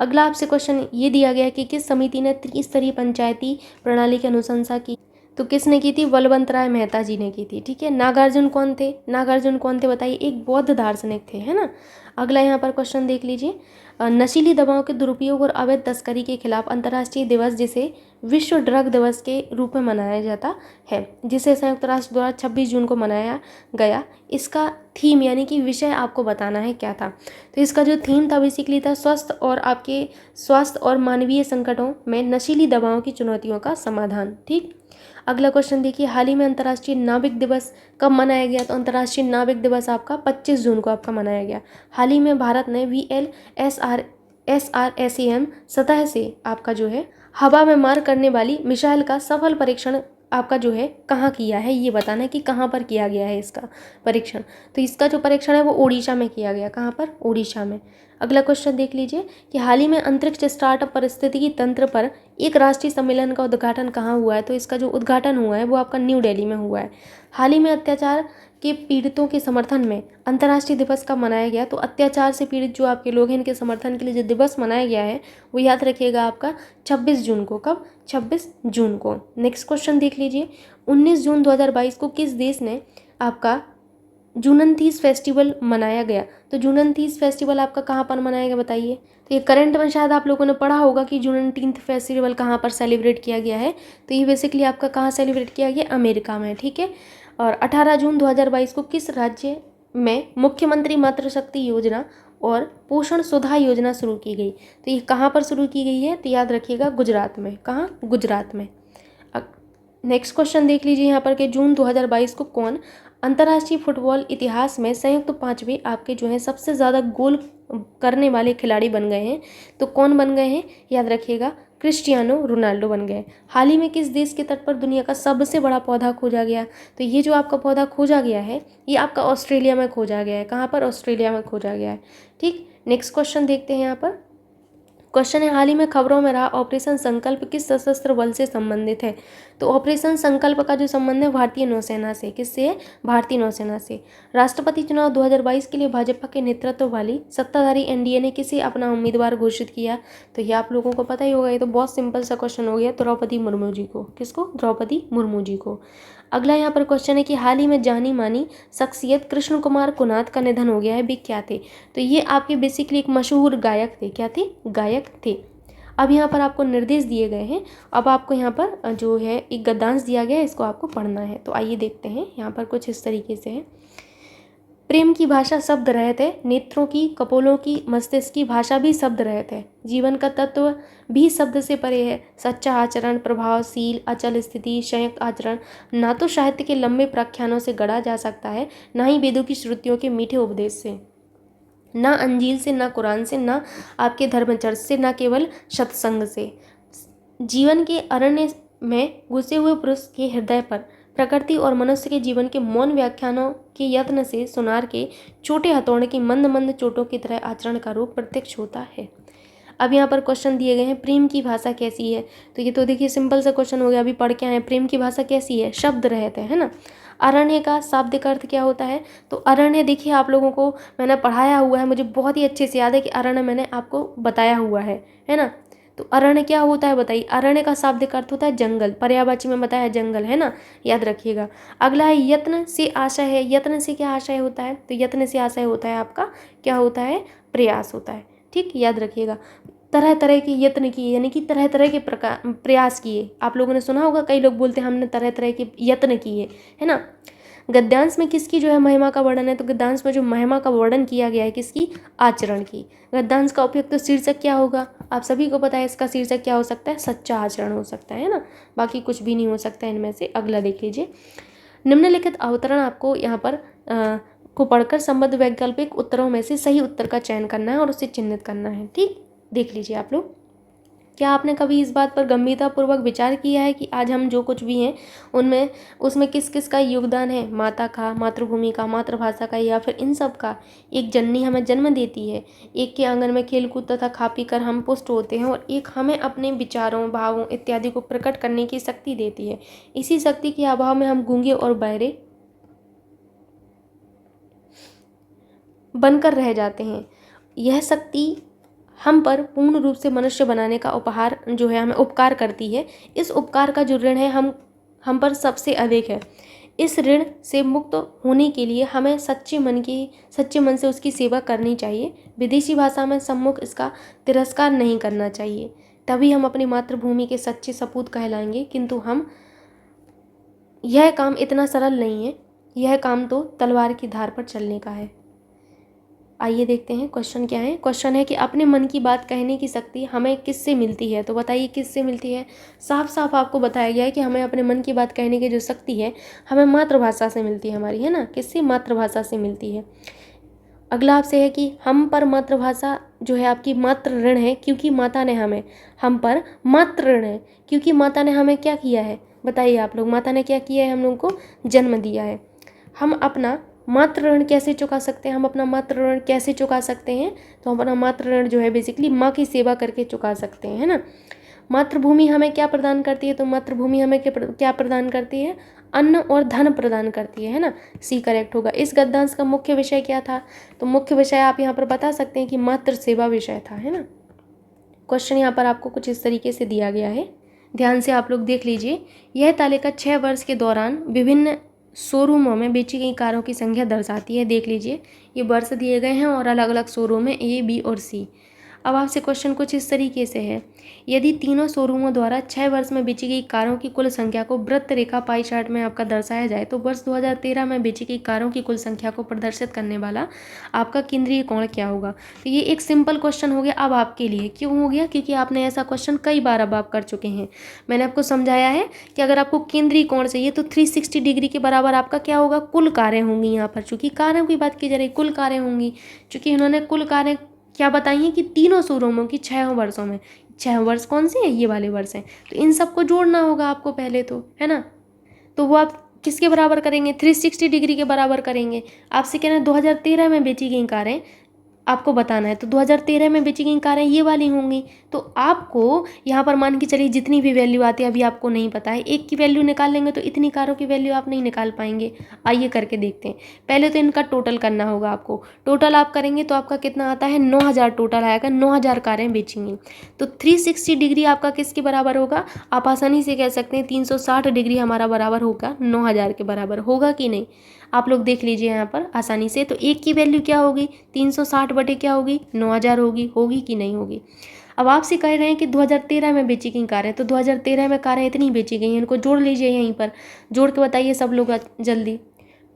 अगला आपसे क्वेश्चन ये दिया गया है कि किस समिति ने त्रिस्तरीय पंचायती प्रणाली की अनुशंसा की। तो किसने की थी, बलवंत राय मेहता जी ने की थी। ठीक है, नागार्जुन कौन थे, नागार्जुन कौन थे बताइए, एक बौद्ध दार्शनिक थे, है ना। अगला यहाँ पर क्वेश्चन देख लीजिए, नशीली दवाओं के दुरुपयोग और अवैध तस्करी के खिलाफ अंतर्राष्ट्रीय दिवस जिसे विश्व ड्रग दिवस के रूप में मनाया जाता है, जिसे संयुक्त राष्ट्र द्वारा 26 जून को मनाया गया, इसका थीम यानी कि विषय आपको बताना है क्या था। तो इसका जो थीम था बेसिकली था स्वस्थ और आपके स्वास्थ्य और मानवीय संकटों में नशीली दवाओं की चुनौतियों का समाधान। ठीक, अगला क्वेश्चन देखिए, हाल ही में अंतर्राष्ट्रीय नाविक दिवस कब मनाया गया। तो अंतर्राष्ट्रीय नाविक दिवस आपका 25 जून को आपका मनाया गया। हाल ही में भारत ने VLSRSAM सतह से आपका जो है हवा में मार करने वाली मिसाइल का सफल परीक्षण आपका जो है कहाँ किया है, ये बताना है कि कहाँ पर किया गया है इसका परीक्षण। तो इसका जो परीक्षण है वो ओडिशा में किया गया। कहाँ पर? ओडिशा में। अगला क्वेश्चन देख लीजिए कि हाल ही में अंतरिक्ष स्टार्टअप पारिस्थितिकी तंत्र पर एक राष्ट्रीय सम्मेलन का उद्घाटन कहाँ हुआ है? तो इसका जो उद्घाटन हुआ है वो आपका न्यू दिल्ली में हुआ है। हाल ही में अत्याचार के पीड़ितों के समर्थन में अंतर्राष्ट्रीय दिवस कब मनाया गया? तो अत्याचार से पीड़ित जो आपके लोग हैं इनके समर्थन के लिए जो दिवस मनाया गया है वो याद रखिएगा आपका 26 जून को। कब? 26 जून को। नेक्स्ट क्वेश्चन देख लीजिए, 19 जून 2022 को किस देश ने आपका जूननतीस फेस्टिवल मनाया गया? तो जूननतीस फेस्टिवल आपका कहाँ पर मनाया गया बताइए। तो ये करंट में शायद आप लोगों ने पढ़ा होगा कि जूननतीस फेस्टिवल कहाँ पर सेलिब्रेट किया गया है। तो ये बेसिकली आपका कहाँ सेलिब्रेट किया गया? अमेरिका में। ठीक है। और 18 जून 2022 को किस राज्य में मुख्यमंत्री मातृशक्ति योजना और पोषण सुधा योजना शुरू की गई? तो ये कहाँ पर शुरू की गई है? तो याद रखिएगा गुजरात में। कहाँ? गुजरात में। नेक्स्ट क्वेश्चन देख लीजिए यहाँ पर कि जून 2022 को कौन अंतर्राष्ट्रीय फुटबॉल इतिहास में संयुक्त पांचवें आपके जो है सबसे ज़्यादा गोल करने वाले खिलाड़ी बन गए हैं? तो कौन बन गए हैं? याद रखिएगा क्रिस्टियानो रोनाल्डो बन गए। हाल ही में किस देश के तट पर दुनिया का सबसे बड़ा पौधा खोजा गया? तो ये जो आपका पौधा खोजा गया है ये आपका ऑस्ट्रेलिया में खोजा गया है। कहाँ पर? ऑस्ट्रेलिया में खोजा गया है। ठीक। नेक्स्ट क्वेश्चन देखते हैं यहाँ पर। क्वेश्चन है, हाल ही में खबरों में रहा ऑपरेशन संकल्प किस सशस्त्र बल से संबंधित है? तो ऑपरेशन संकल्प का जो संबंध है भारतीय नौसेना से। किससे है? भारतीय नौसेना से। राष्ट्रपति चुनाव 2022 के लिए भाजपा के नेतृत्व वाली सत्ताधारी एनडीए ने किसे अपना उम्मीदवार घोषित किया? तो ये आप लोगों को पता ही होगा, ये तो बहुत सिंपल सा क्वेश्चन हो गया। द्रौपदी मुर्मू जी को। किसको? द्रौपदी मुर्मू जी को। अगला यहाँ पर क्वेश्चन है कि हाल ही में जानी मानी शख्सियत कृष्ण कुमार कुनाथ का निधन हो गया है, वे क्या थे? तो ये आपके बेसिकली एक मशहूर गायक थे। क्या थे? गायक थे। अब यहाँ पर आपको निर्देश दिए गए हैं। अब आपको यहाँ पर जो है एक गद्यांश दिया गया है, इसको आपको पढ़ना है। तो आइए देखते हैं, यहाँ पर कुछ इस तरीके से है। प्रेम की भाषा शब्द रहित है, नेत्रों की, कपोलों की, मस्तिष्क की भाषा भी शब्द रहित है, जीवन का तत्व भी शब्द से परे है। सच्चा आचरण, प्रभावशील अचल स्थिति, संयुक्त आचरण ना तो साहित्य के लंबे प्रख्यानों से गढ़ा जा सकता है, ना ही वेदों की श्रुतियों के मीठे उपदेश से, ना अंजील से, ना कुरान से, ना आपके धर्मचर्च से, ना केवल सत्संग से। जीवन के अरण्य में घुसे हुए पुरुष के हृदय पर प्रकृति और मनुष्य के जीवन के मौन व्याख्यानों के यत्न से सुनार के छोटे हथौड़े की मंद मंद चोटों की तरह आचरण का रूप प्रत्यक्ष होता है। अब यहाँ पर क्वेश्चन दिए गए हैं, प्रेम की भाषा कैसी है? तो ये तो देखिए सिंपल सा क्वेश्चन हो गया, अभी पढ़ के आए। प्रेम की भाषा कैसी है? शब्द रहते हैं ना। अरण्य का शाब्दिक अर्थ क्या होता है? तो अरण्य देखिए आप लोगों को मैंने पढ़ाया हुआ है, मुझे बहुत ही अच्छे से याद है कि अरण्य मैंने आपको बताया हुआ है ना। तो अरण्य क्या होता है बताइए? अरण्य का शाब्दिक अर्थ होता है जंगल, पर्यायवाची में बताया जंगल, है ना, याद रखिएगा। अगला है यत्न से आशय है। यत्न से क्या आशय होता है? तो यत्न से आशय होता है आपका क्या होता है? प्रयास होता है। ठीक, याद रखिएगा। तरह तरह के यत्न किए, यानी कि तरह तरह के प्रकार प्रयास किए। आप लोगों ने सुना होगा, कई लोग बोलते हैं हमने तरह तरह के यत्न किए, है ना। गद्यांश में किसकी जो है महिमा का वर्णन है? तो गद्यांश में जो महिमा का वर्णन किया गया है किसकी? आचरण की। गद्यांश का उपयुक्त शीर्षक क्या होगा? आप सभी को पता है इसका शीर्षक क्या हो सकता है? सच्चा आचरण हो सकता है ना, बाकी कुछ भी नहीं हो सकता इनमें से। अगला देख लीजिए, निम्नलिखित अवतरण आपको यहाँ पर को पढ़कर संबद्ध वैकल्पिक उत्तरों में से सही उत्तर का चयन करना है और उसे चिन्हित करना है। ठीक, देख लीजिए आप लोग। क्या आपने कभी इस बात पर गंभीरतापूर्वक विचार किया है कि आज हम जो कुछ भी हैं उनमें उसमें किस किस का योगदान है? माता का, मातृभूमि का, मातृभाषा का, या फिर इन सब का? एक जननी हमें जन्म देती है, एक के आंगन में खेलकूद तथा खा पी कर हम पुष्ट होते हैं, और एक हमें अपने विचारों, भावों इत्यादि को प्रकट करने की शक्ति देती है। इसी शक्ति के अभाव में हम गूंगे और बहरे बनकर रह जाते हैं। यह शक्ति हम पर पूर्ण रूप से मनुष्य बनाने का उपहार जो है हमें उपकार करती है। इस उपकार का जो ऋण है हम पर सबसे अधिक है। इस ऋण से मुक्त होने के लिए हमें सच्चे मन से उसकी सेवा करनी चाहिए। विदेशी भाषा में सम्मुख इसका तिरस्कार नहीं करना चाहिए, तभी हम अपनी मातृभूमि के सच्चे सपूत कहलाएंगे। किंतु यह काम इतना सरल नहीं है, यह काम तो तलवार की धार पर चलने का है। आइए देखते हैं क्वेश्चन क्या है। क्वेश्चन है कि अपने मन की बात कहने की शक्ति हमें किससे मिलती है? तो बताइए किससे मिलती है? साफ साफ आपको बताया गया है कि हमें अपने मन की बात कहने की जो शक्ति है हमें मातृभाषा से मिलती है हमारी, है ना। किससे? मातृभाषा से मिलती है। अगला आपसे है कि हम पर मातृभाषा जो है आपकी मातृ ऋण है, क्योंकि माता ने हम पर मातृ ऋण है क्योंकि माता ने हमें क्या किया है? बताइए आप लोग, माता ने क्या किया है, हम लोगों को जन्म दिया है। हम अपना मातृ ऋण कैसे चुका सकते हैं, हम अपना मातृ ऋण कैसे चुका सकते हैं, तो हम अपना मातृ ऋण जो है बेसिकली माँ की सेवा करके चुका सकते हैं, है ना। मातृभूमि हमें क्या प्रदान करती है, तो मातृभूमि हमें क्या प्रदान करती है, अन्न और धन प्रदान करती है ना। सी करेक्ट होगा। इस गद्यांश का मुख्य विषय क्या था, तो मुख्य विषय आप यहाँ पर बता सकते हैं कि मातृ सेवा विषय था, है ना। क्वेश्चन यहाँ पर आपको कुछ इस तरीके से दिया गया है, ध्यान से आप लोग देख लीजिए। यह तालिका 6 वर्ष के दौरान विभिन्न शोरूमों में बेची गई कारों की संख्या दर्शाती है। देख लीजिए, ये वर्ष दिए गए हैं और अलग अलग शोरूम है, ए, बी और सी। अब आपसे क्वेश्चन कुछ इस तरीके से है, यदि तीनों शोरूमों द्वारा 6 वर्ष में बेची गई कारों की कुल संख्या को वृत्त रेखा पाई चार्ट में आपका दर्शाया जाए, तो वर्ष 2013 में बेची गई कारों की कुल संख्या को प्रदर्शित करने वाला आपका केंद्रीय कोण क्या होगा। तो ये एक सिंपल क्वेश्चन हो गया अब आपके लिए। क्यों हो गया, क्योंकि आपने ऐसा क्वेश्चन कई बार अब आप कर चुके हैं। मैंने आपको समझाया है कि अगर आपको केंद्रीय कोण चाहिए तो 360 डिग्री के बराबर आपका क्या होगा, कुल कारें होंगी। यहाँ पर चूंकि कारों की बात की जा रही, कुल कारें होंगी, चूंकि इन्होंने कुल कारें क्या बताई हैं कि तीनों शोरूमों की 6 वर्षों में, 6 वर्ष कौन से हैं, ये वाले वर्ष हैं, तो इन सबको जोड़ना होगा आपको पहले तो, है ना। तो वो आप किसके बराबर करेंगे, 360 डिग्री के बराबर करेंगे। आपसे कह रहे हैं 2013 में बेची गई कारें आपको बताना है, तो 2013 में बेची गई कारें ये वाली होंगी। तो आपको यहाँ पर मान के चलिए जितनी भी वैल्यू आती है, अभी आपको नहीं पता है, एक की वैल्यू निकाल लेंगे तो इतनी कारों की वैल्यू आप नहीं निकाल पाएंगे। आइए करके देखते हैं। पहले तो इनका टोटल करना होगा आपको। टोटल आप करेंगे तो आपका कितना आता है, 9000 टोटल आएगा, 9000 कारें बेचेंगी। तो 360 डिग्री आपका किसके बराबर होगा, आप आसानी से कह सकते हैं 360 डिग्री हमारा बराबर होगा 9000 के बराबर, होगा कि नहीं। आप लोग देख लीजिए यहाँ पर आसानी से। तो एक की वैल्यू क्या होगी, 360 बटे क्या होगी, 9000 होगी कि नहीं होगी। अब आपसे कह रहे हैं कि 2013 में बेची गई कारें, तो 2013 में कारें इतनी बेची गई हैं, इनको जोड़ लीजिए यहीं पर, जोड़ के बताइए सब लोग जल्दी।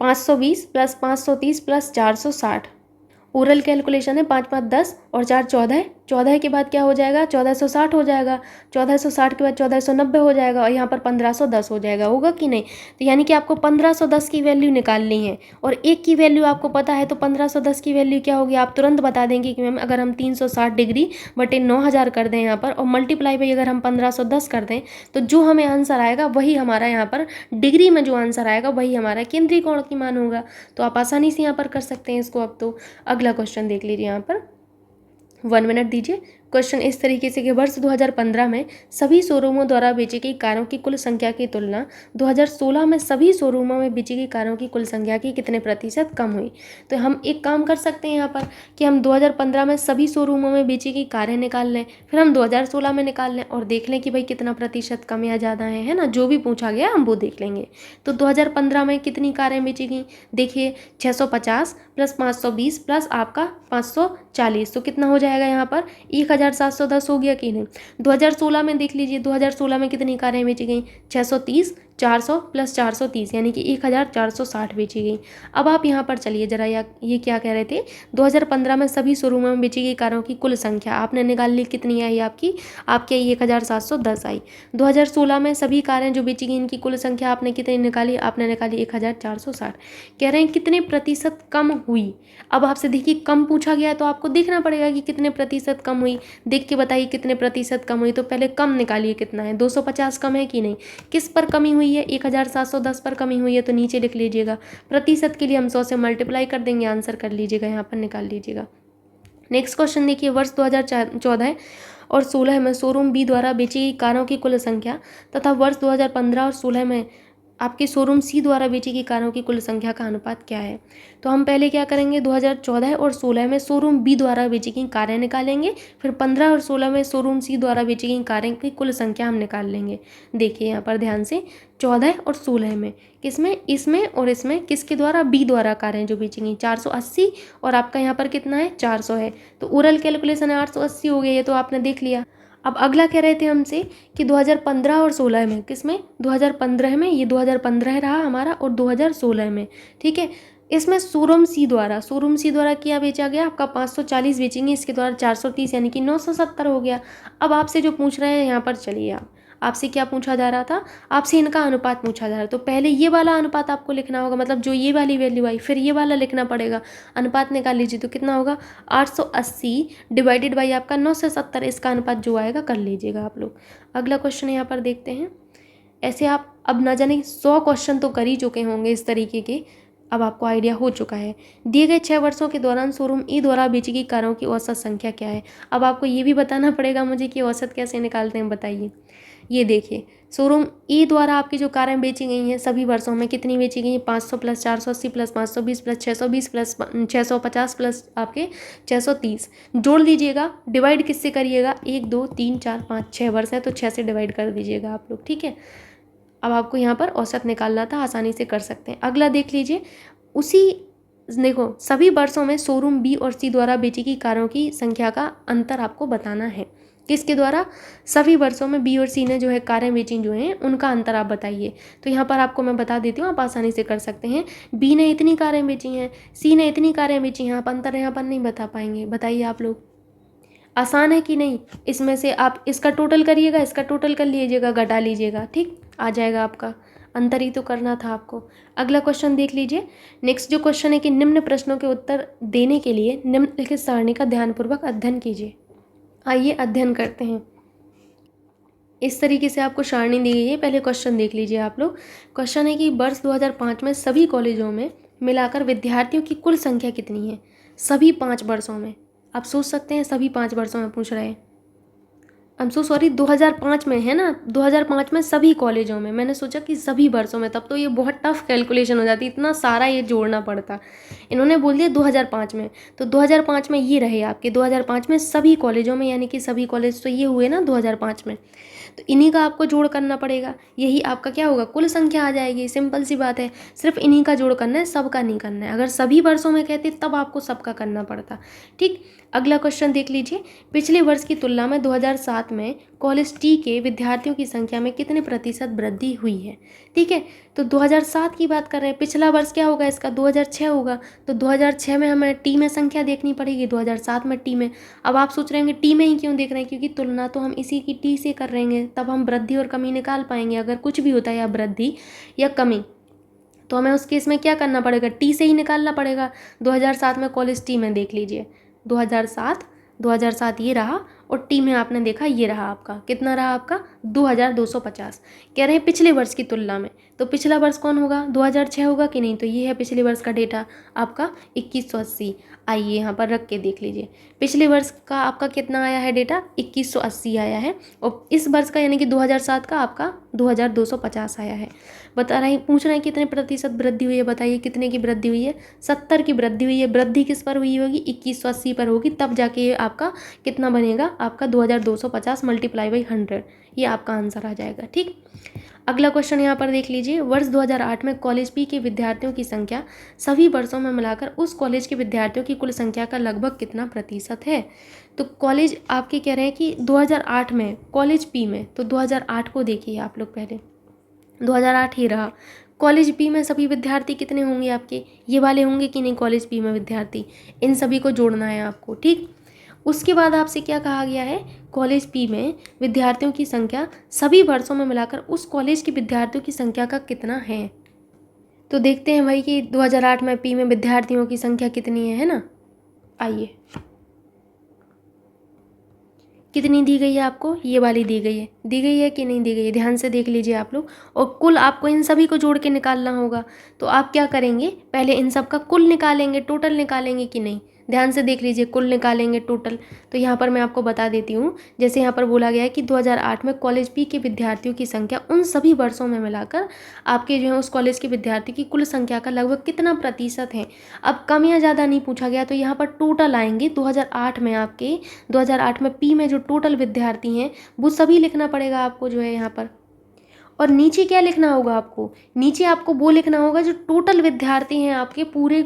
520 प्लस 530 प्लस 460, ओरल कैलकुलेशन है, 5 5 10 और 4 14, 14 के बाद क्या हो जाएगा, 1460 हो जाएगा, 1460 के बाद 1490 हो जाएगा और यहाँ पर 1510 हो जाएगा, होगा कि नहीं। तो यानी कि आपको 1510 की वैल्यू निकालनी है और एक की वैल्यू आपको पता है, तो 1510 की वैल्यू क्या होगी, आप तुरंत बता देंगे कि मैम अगर हम 360 डिग्री बटे 9000 कर दें यहाँ पर और मल्टीप्लाई बाई अगर हम 1510 कर दें, तो जो हमें आंसर आएगा वही हमारा यहाँ पर डिग्री में जो आंसर आएगा वही हमारा केंद्रीय कोण की मान होगा। तो आप आसानी से यहाँ पर कर सकते हैं इसको। अब तो अगला क्वेश्चन देख लीजिए यहाँ पर, 1 मिनट दीजिए। क्वेश्चन इस तरीके से कि वर्ष 2015 में सभी शोरूमों द्वारा बेची गई कारों की कुल संख्या की तुलना 2016 में सभी शोरूमों में बेची गई कारों की कुल संख्या की कितने प्रतिशत कम हुई। तो हम एक काम कर सकते हैं यहाँ पर कि हम 2015 में सभी शोरूमों में बेची गई कारें निकाल लें, फिर हम 2016 में निकाल लें और देख लें कि भाई कितना प्रतिशत कम या ज़्यादा है ना, जो भी पूछा गया हम वो देख लेंगे। तो 2015 में कितनी कारें बेची गई, देखिए 650 प्लस 520 प्लस आपका 540, तो कितना हो जाएगा यहाँ पर 1710 हो गया कि नहीं। 2016 में देख लीजिए, 2016 में कितनी कारें बेची गई, 630, 400 प्लस 430 यानी कि 1460 बेची गई। अब आप यहाँ पर चलिए जरा, ये क्या कह रहे थे, 2015 में सभी शोरूमों में बेची गई कारों की कुल संख्या आपने निकाल ली, कितनी आई आपकी 1710 आई। 2016 में सभी कारें जो बेची गई इनकी कुल संख्या आपने कितनी निकाली, आपने निकाली 1460। कह रहे हैं कितने प्रतिशत कम हुई। अब आपसे देखिए कम पूछा गया है तो आपको देखना पड़ेगा कि कितने प्रतिशत कम हुई, देख के बताइए कितने प्रतिशत कम हुई। तो पहले कम निकालिए, कितना है, 250 कम है कि नहीं, किस पर कमी हुई है, 1710 पर कमी हुई है, तो नीचे लिख लीजिएगा। प्रतिशत के लिए हम 100 से मल्टीप्लाई कर देंगे, आंसर कर लीजिएगा, यहाँ पर निकाल लीजिएगा। नेक्स्ट क्वेश्चन देखिए, वर्ष 2014 और 16 में शोरूम बी द्वारा बेची गई कारों की कुल संख्या तथा वर्ष 2015 और 16 में आपके शोरूम सी द्वारा बेची गई कारों की कुल संख्या का अनुपात क्या है। तो हम पहले क्या करेंगे, 2014 और 16 में शोरूम बी द्वारा बेची गई कारें निकालेंगे, फिर 15 और 16 में शोरूम सी द्वारा बेची गई कारें की कुल संख्या हम निकाल लेंगे। देखिए यहाँ पर ध्यान से, 14 और 16 में किसमें, इसमें और इसमें, किसके द्वारा, बी द्वारा कारें जो बेची गई 480 और आपका यहाँ पर कितना है 400 है। तो ओरल कैलकुलेशन है 880 हो गया, ये तो आपने देख लिया। अब अगला कह रहे थे हमसे कि 2015 और 16 में, किसमें, 2015 में, ये 2015 रहा हमारा और 2016 में, ठीक है। इसमें शोरूम सी द्वारा क्या बेचा गया, आपका 540 बेचेंगे, इसके द्वारा 430 यानी कि 970 हो गया। अब आपसे जो पूछ रहे हैं यहाँ पर चलिए, आपसे क्या पूछा जा रहा था, आपसे इनका अनुपात पूछा जा रहा है। तो पहले ये वाला अनुपात आपको लिखना होगा, मतलब जो ये वाली वैल्यू आई फिर ये वाला लिखना पड़ेगा। अनुपात निकाल लीजिए, तो कितना होगा 880 डिवाइडेड बाई आपका 970, इसका अनुपात जो आएगा कर लीजिएगा आप लोग। अगला क्वेश्चन यहाँ पर देखते हैं, ऐसे आप अब ना जाने 100 क्वेश्चन तो कर ही चुके होंगे इस तरीके के, अब आपको आइडिया हो चुका है। दिए गए 6 वर्षों के दौरान शोरूम ई द्वारा बेची गई कारों की औसत संख्या क्या है। अब आपको ये भी बताना पड़ेगा मुझे कि औसत कैसे निकालते हैं, बताइए। ये देखिए, शोरूम ई द्वारा आपकी जो कारें बेची गई हैं सभी वर्षों में कितनी बेची गई हैं, 500 plus 480 plus 520 plus 620 plus 650 plus आपके 630 जोड़ दीजिएगा। डिवाइड किससे करिएगा, 1 2 3 4 5 6 वर्ष है तो 6 से डिवाइड कर दीजिएगा आप लोग, ठीक है। अब आपको यहाँ पर औसत निकालना था, आसानी से कर सकते हैं। अगला देख लीजिए, उसी देखो सभी वर्षों में शोरूम बी और सी द्वारा बेची गई कारों की संख्या का अंतर आपको बताना है। किसके द्वारा, सभी वर्षों में बी और सी ने जो है कारें बेची जो हैं उनका अंतर आप बताइए। तो यहाँ पर आपको मैं बता देती हूँ, आप आसानी से कर सकते हैं। बी ने इतनी कारें बेची हैं, सी ने इतनी कारें बेची हैं, आप अंतर यहाँ पर नहीं बता पाएंगे, बताइए आप लोग। आसान है कि नहीं, इसमें से आप इसका टोटल करिएगा, इसका टोटल कर लीजिएगा, घटा लीजिएगा, ठीक आ जाएगा आपका। अंतर ही तो करना था आपको। अगला क्वेश्चन देख लीजिए। नेक्स्ट जो क्वेश्चन है कि निम्न प्रश्नों के उत्तर देने के लिए निम्नलिखित सारणी का ध्यानपूर्वक अध्ययन कीजिए। आइए अध्ययन करते हैं। इस तरीके से आपको सारणी दी गई है, पहले क्वेश्चन देख लीजिए आप लोग। क्वेश्चन है कि वर्ष 2005 में सभी कॉलेजों में मिलाकर विद्यार्थियों की कुल संख्या कितनी है, सभी 5 वर्षों में। आप सोच सकते हैं सभी 5 वर्षों में पूछ रहे हैं। आई एम सो सॉरी, 2005 में है ना, 2005 में सभी कॉलेजों में, मैंने सोचा कि सभी वर्षों में, तब तो ये बहुत टफ कैलकुलेशन हो जाती, इतना सारा ये जोड़ना पड़ता। इन्होंने बोल दिया 2005 में, तो 2005 में ये रहे आपके 2005 में सभी कॉलेजों में, यानी कि सभी कॉलेज तो ये हुए ना 2005 में, तो इन्हीं का आपको जोड़ करना पड़ेगा। यही आपका क्या होगा, कुल संख्या आ जाएगी। सिंपल सी बात है, सिर्फ इन्हीं का जोड़ करना है, सबका नहीं करना है। अगर सभी वर्षों में कहते तब आपको सबका करना पड़ता, ठीक। अगला क्वेश्चन देख लीजिए। पिछले वर्ष की तुलना में 2007 में कॉलेज टी के विद्यार्थियों की संख्या में कितने प्रतिशत वृद्धि हुई है, ठीक है। तो 2007 की बात कर रहे हैं, पिछला वर्ष क्या होगा इसका, 2006 होगा। तो 2006 में हमें टी में संख्या देखनी पड़ेगी, 2007 में टी में। अब आप सोच रहे होंगे टी में ही क्यों देख रहे हैं, क्योंकि तुलना तो हम इसी की टी से कर रहे हैं, तब हम वृद्धि और कमी निकाल पाएंगे। अगर कुछ भी होता है या वृद्धि या कमी, तो हमें उस केस में क्या करना पड़ेगा, टी से ही निकालना पड़ेगा। 2007 में कॉलेज टी में देख लीजिए, 2007 ये रहा, और टी में आपने देखा ये रहा आपका, कितना रहा आपका 2250। कह रहे हैं पिछले वर्ष की तुलना में, तो पिछला वर्ष कौन होगा, 2006 होगा कि नहीं। तो ये है पिछले वर्ष का डेटा आपका 2180। आइए यहाँ पर रख के देख लीजिए, पिछले वर्ष का आपका कितना आया है डेटा, 2180 आया है, और इस वर्ष का यानी कि 2007 का आपका 2250 आया है। बता रहे हैं, पूछ रहे हैं कितने प्रतिशत वृद्धि हुई है, बताइए कितने की वृद्धि हुई है, 70 की वृद्धि हुई है। वृद्धि किस पर हुई होगी, 2180 पर होगी, तब जाके ये आपका कितना बनेगा, आपका 2250 मल्टीप्लाई बाई 100, ये आपका आंसर आ जाएगा, ठीक। अगला क्वेश्चन यहाँ पर देख लीजिए। वर्ष 2008 में कॉलेज पी के विद्यार्थियों की संख्या सभी वर्षों में मिलाकर उस कॉलेज के विद्यार्थियों की कुल संख्या का लगभग कितना प्रतिशत है। तो कॉलेज आपके कह रहे हैं कि 2008 में कॉलेज पी में, तो 2008 को देखिए आप लोग पहले, 2008 ही रहा। कॉलेज पी में सभी विद्यार्थी कितने होंगे आपके, ये वाले होंगे कि नहीं, कॉलेज पी में विद्यार्थी, इन सभी को जोड़ना है आपको, ठीक। उसके बाद आपसे क्या कहा गया है, कॉलेज पी में विद्यार्थियों की संख्या सभी वर्षों में मिलाकर उस कॉलेज के विद्यार्थियों की संख्या का कितना है। तो देखते हैं भाई कि 2008 में पी में विद्यार्थियों की संख्या कितनी है ना। आइए, कितनी दी गई है आपको, ये वाली दी गई है कि नहीं दी गई है, ध्यान से देख लीजिए आप लोग। और कुल आपको इन सभी को जोड़ के निकालना होगा, तो आप क्या करेंगे, पहले इन सब का कुल निकालेंगे, टोटल निकालेंगे कि नहीं, ध्यान से देख लीजिए, कुल निकालेंगे टोटल। तो यहाँ पर मैं आपको बता देती हूँ, जैसे यहाँ पर बोला गया है कि 2008 में कॉलेज पी के विद्यार्थियों की संख्या उन सभी वर्षों में मिलाकर आपके जो है उस कॉलेज के विद्यार्थियों की कुल संख्या का लगभग कितना प्रतिशत है। अब कम या ज़्यादा नहीं पूछा गया, तो यहाँ पर टोटल आएंगे 2008 में आपके, 2008 में पी में जो टोटल विद्यार्थी हैं वो सभी लिखना पड़ेगा आपको जो है यहाँ पर। और नीचे क्या लिखना होगा आपको, नीचे आपको वो लिखना होगा जो टोटल विद्यार्थी हैं आपके पूरे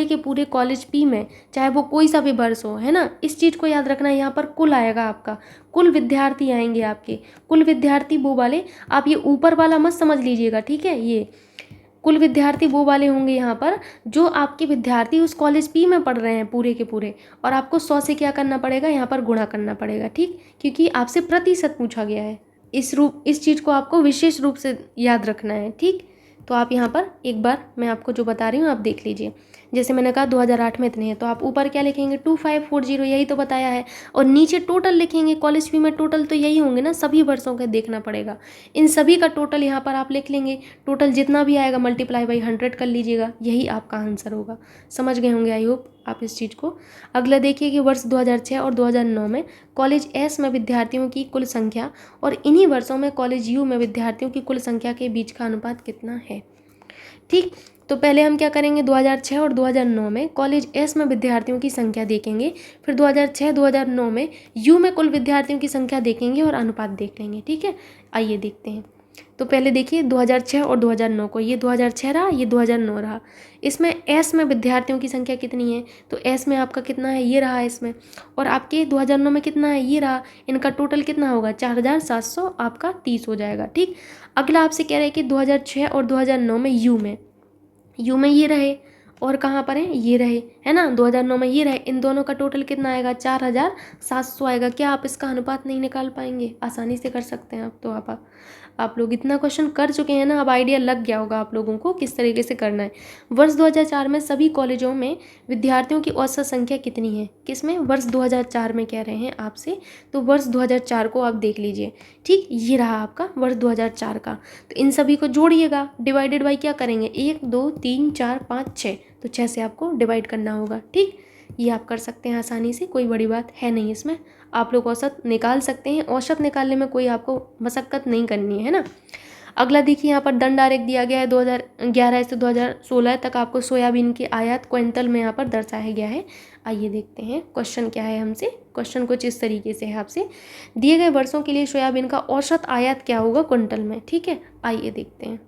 के पूरे कॉलेज पी में, चाहे वो कोई सा भी वर्ष हो, है ना। इस चीज़ को याद रखना है, यहाँ पर कुल आएगा आपका, कुल विद्यार्थी आएंगे आपके, कुल विद्यार्थी वो वाले, आप ये ऊपर वाला मत समझ लीजिएगा, ठीक है। ये कुल विद्यार्थी वो वाले होंगे यहाँ पर जो आपके विद्यार्थी उस कॉलेज पी में पढ़ रहे हैं पूरे के पूरे, और आपको 100 से क्या करना पड़ेगा, यहाँ पर गुणा करना पड़ेगा, ठीक, क्योंकि आपसे प्रतिशत पूछा गया है। इस चीज़ को आपको विशेष रूप से याद रखना है, ठीक। तो आप यहाँ पर एक बार मैं आपको जो बता रही हूँ आप देख लीजिए। जैसे मैंने कहा 2008 में इतने हैं, तो आप ऊपर क्या लिखेंगे 2540, यही तो बताया है। और नीचे टोटल लिखेंगे, कॉलेज फी में टोटल तो यही होंगे ना, सभी वर्षों का देखना पड़ेगा। इन सभी का टोटल यहाँ पर आप लिख लेंगे, टोटल जितना भी आएगा मल्टीप्लाई बाई 100 कर लीजिएगा, यही आपका आंसर होगा। समझ गए होंगे आई होप आप इस चीज़ को। अगला देखिए कि वर्ष 2006 और 2009 में कॉलेज एस में विद्यार्थियों की कुल संख्या और इन्हीं वर्षों में कॉलेज यू में विद्यार्थियों की कुल संख्या के बीच का अनुपात कितना है। ठीक, तो पहले हम क्या करेंगे 2006 और 2009 में कॉलेज एस में विद्यार्थियों की संख्या देखेंगे, फिर 2006-2009 में यू में कुल विद्यार्थियों की संख्या देखेंगे और अनुपात देख लेंगे। ठीक है, आइए देखते हैं। तो पहले देखिए 2006 और 2009 को, ये 2006 रहा, ये 2009 रहा। इसमें एस में विद्यार्थियों की संख्या कितनी है, तो एस में आपका कितना है, ये रहा इसमें, और आपके 2009 में कितना है, ये रहा। इनका टोटल कितना होगा 4700 आपका 30 हो जाएगा। ठीक, अगला आपसे कह रहे हैं कि 2006 और 2009 में यू में ये रहे और कहाँ पर है, ये रहे, है ना, 2009 में ये रहे, इन दोनों का टोटल कितना आएगा 4700 आएगा। क्या आप इसका अनुपात नहीं निकाल पाएंगे? आसानी से कर सकते हैं आप। तो आप लोग इतना क्वेश्चन कर चुके हैं ना, अब आइडिया लग गया होगा आप लोगों को किस तरीके से करना है। वर्ष 2004 में सभी कॉलेजों में विद्यार्थियों की औसत संख्या कितनी है, किसमें, वर्ष 2004 में कह रहे हैं आपसे, तो वर्ष 2004 को आप देख लीजिए। ठीक, ये रहा आपका वर्ष 2004 का। तो इन सभी को जोड़िएगा, डिवाइडेड बाई क्या करेंगे 1 2 3 4 5 6, तो 6 से आपको डिवाइड करना होगा। ठीक, ये आप कर सकते हैं आसानी से, कोई बड़ी बात है नहीं इसमें, आप लोग औसत निकाल सकते हैं। औसत निकालने में कोई आपको मशक्क़त नहीं करनी है ना। अगला देखिए यहाँ पर दंड आरेख दिया गया है, 2011 से 2016 तक आपको सोयाबीन के आयात क्विंटल में यहाँ पर दर्शाया गया है। आइए देखते हैं क्वेश्चन क्या है हमसे। क्वेश्चन कुछ इस तरीके से है आपसे, दिए गए वर्षों के लिए सोयाबीन का औसत आयात क्या होगा क्विंटल में। ठीक है, आइए देखते हैं।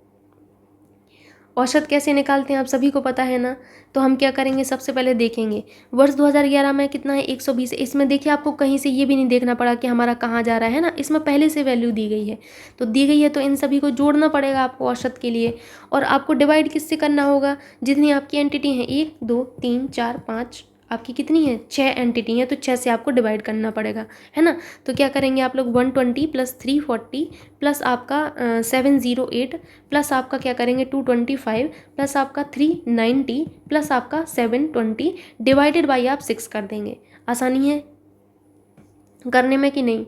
औसत कैसे निकालते हैं आप सभी को पता है ना। तो हम क्या करेंगे, सबसे पहले देखेंगे वर्ष 2011 में कितना है 120। इसमें देखिए आपको कहीं से ये भी नहीं देखना पड़ा कि हमारा कहाँ जा रहा है ना, इसमें पहले से वैल्यू दी गई है, तो दी गई है तो इन सभी को जोड़ना पड़ेगा आपको औसत के लिए। और आपको डिवाइड किससे करना होगा, जितनी आपकी एंटिटी हैं 1 2 3 4 5, आपकी कितनी है 6 एंटिटी है, तो 6 से आपको डिवाइड करना पड़ेगा, है ना। तो क्या करेंगे आप लोग 120 प्लस 340 प्लस आपका 708 प्लस आपका क्या करेंगे 225 प्लस आपका 390 प्लस आपका 720 डिवाइडेड बाई आप 6 कर देंगे। आसानी है करने में कि नहीं,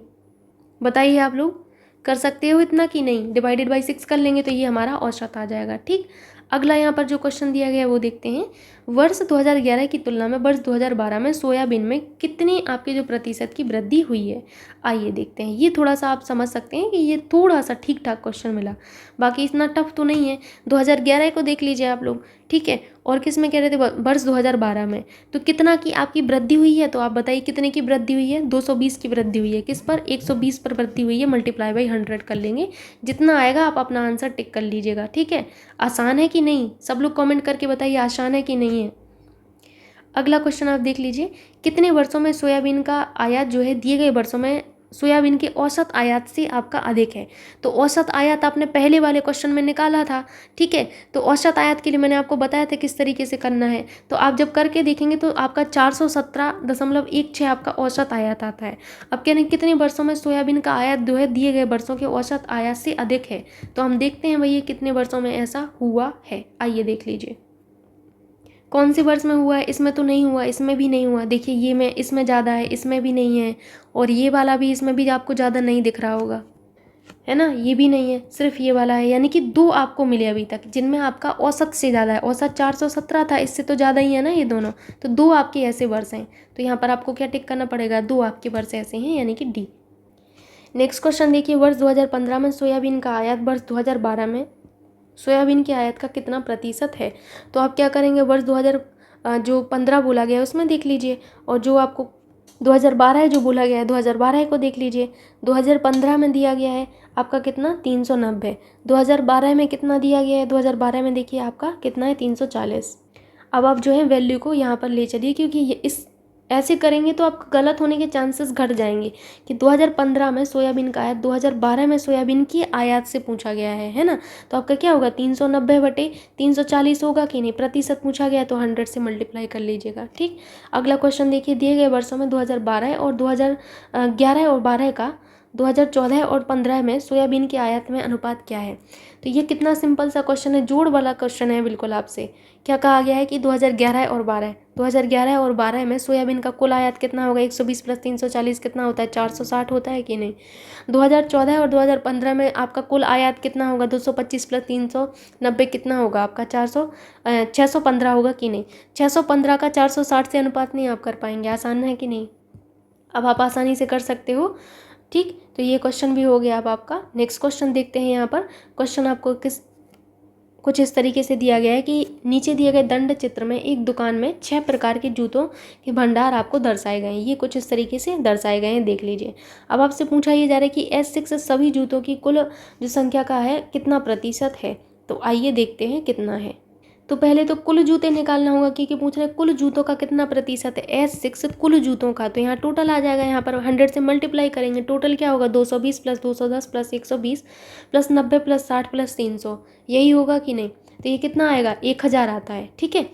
बताइए आप लोग कर सकते हो इतना कि नहीं। डिवाइडेड बाई 6 कर लेंगे तो ये हमारा औसत आ जाएगा। ठीक, अगला यहाँ पर जो क्वेश्चन दिया गया है वो देखते हैं। वर्ष 2011 की तुलना में वर्ष 2012 में सोयाबीन में कितनी आपके जो प्रतिशत की वृद्धि हुई है। आइए देखते हैं, ये थोड़ा सा आप समझ सकते हैं कि ये थोड़ा सा ठीक ठाक क्वेश्चन मिला, बाकी इतना टफ तो नहीं है। 2011 को देख लीजिए आप लोग, ठीक है, और किस में कह रहे थे वर्ष 2012 में, तो कितना की आपकी वृद्धि हुई है, तो आप बताइए कितने की वृद्धि हुई है 220 की वृद्धि हुई है। किस पर 120 पर वृद्धि हुई है, मल्टीप्लाई बाई 100 कर लेंगे, जितना आएगा आप अपना आंसर टिक कर लीजिएगा। ठीक है, आसान है कि नहीं, सब लोग कमेंट करके बताइए आसान है कि नहीं है। अगला क्वेश्चन आप देख लीजिए, कितने वर्षों में सोयाबीन का आयात जो है दिए गए वर्षों में सोयाबीन के औसत आयात से आपका अधिक है। तो औसत आयात आपने पहले वाले क्वेश्चन में निकाला था, ठीक है, तो औसत आयात के लिए मैंने आपको बताया था किस तरीके से करना है। तो आप जब करके देखेंगे तो आपका 417.16 आपका औसत आयात आता है। अब कह रहे हैं कितने वर्षों में सोयाबीन का आयात जो है दिए गए वर्षों के औसत आयात से अधिक है। तो हम देखते हैं भैया कितने वर्षों में ऐसा हुआ है। आइए देख लीजिए कौन से वर्ष में हुआ है, इसमें तो नहीं हुआ, इसमें भी नहीं हुआ। देखिए ये में इसमें ज़्यादा है, इसमें भी नहीं है, और ये वाला भी इसमें भी आपको ज़्यादा नहीं दिख रहा होगा, है ना, ये भी नहीं है, सिर्फ ये वाला है। यानी कि 2 आपको मिले अभी तक जिनमें आपका औसत से ज़्यादा है। औसत 417 था, इससे तो ज़्यादा ही है ना ये दोनों, तो 2 आपके ऐसे वर्ष हैं। तो यहाँ पर आपको क्या टिक करना पड़ेगा, 2 आपके वर्ष ऐसे हैं, यानी कि डी। नेक्स्ट क्वेश्चन देखिए, वर्ष 2015 में सोयाबीन का आयात वर्ष 2012 में सोयाबीन की आयात का कितना प्रतिशत है। तो आप क्या करेंगे, वर्ष 2015 बोला गया है उसमें देख लीजिए, और जो आपको 2012 है जो बोला गया है 2012 को देख लीजिए। 2015 में दिया गया है आपका कितना 390, 2012 में कितना दिया गया है, 2012 में देखिए आपका कितना है 340। अब आप जो है वैल्यू को यहाँ पर ले चलिए, क्योंकि ये इस ऐसे करेंगे तो आपका गलत होने के चांसेस घट जाएंगे कि 2015 में सोयाबीन का आयात 2012 में सोयाबीन की आयात से पूछा गया है ना। तो आपका क्या होगा 390/340 होगा कि नहीं, प्रतिशत पूछा गया तो 100 से मल्टीप्लाई कर लीजिएगा। ठीक, अगला क्वेश्चन देखिए, दिए गए वर्षों में 2012 और 2011 और 12 का 2014 और 15 में सोयाबीन की आयात में अनुपात क्या है। तो ये कितना सिंपल सा क्वेश्चन है, जोड़ वाला क्वेश्चन है बिल्कुल आपसे। क्या कहा गया है कि 2011 और 12 में सोयाबीन का कुल आयात कितना होगा, 120 प्लस 340 कितना होता है, 460 होता है कि नहीं। 2014 और 2015 में आपका कुल आयात कितना होगा, 225 प्लस 390 कितना होगा आपका, 615 होगा कि नहीं। 615 का 460 से अनुपात नहीं आप कर पाएंगे, आसान है कि नहीं। अब आप आसानी से कर सकते हो, ठीक। तो ये क्वेश्चन भी हो गया। अब आपका नेक्स्ट क्वेश्चन देखते हैं। यहाँ पर क्वेश्चन आपको कुछ इस तरीके से दिया गया है कि नीचे दिए गए दंड चित्र में एक दुकान में 6 प्रकार के जूतों के भंडार आपको दर्शाए गए हैं। ये कुछ इस तरीके से दर्शाए गए हैं, देख लीजिए। अब आपसे पूछा ये जा रहा है कि S6 सभी जूतों की कुल जो संख्या का है कितना प्रतिशत है। तो आइए देखते हैं कितना है। तो पहले तो कुल जूते निकालना होगा, क्योंकि पूछ रहे हैं कुल जूतों का कितना प्रतिशत है। S6 कुल जूतों का, तो यहाँ टोटल आ जाएगा। यहाँ पर 100 से मल्टीप्लाई करेंगे, टोटल क्या होगा, 220 plus 210 plus 120 plus 90 plus 60 plus 300, यही होगा कि नहीं। तो ये कितना आएगा, 1000 आता है, ठीक है।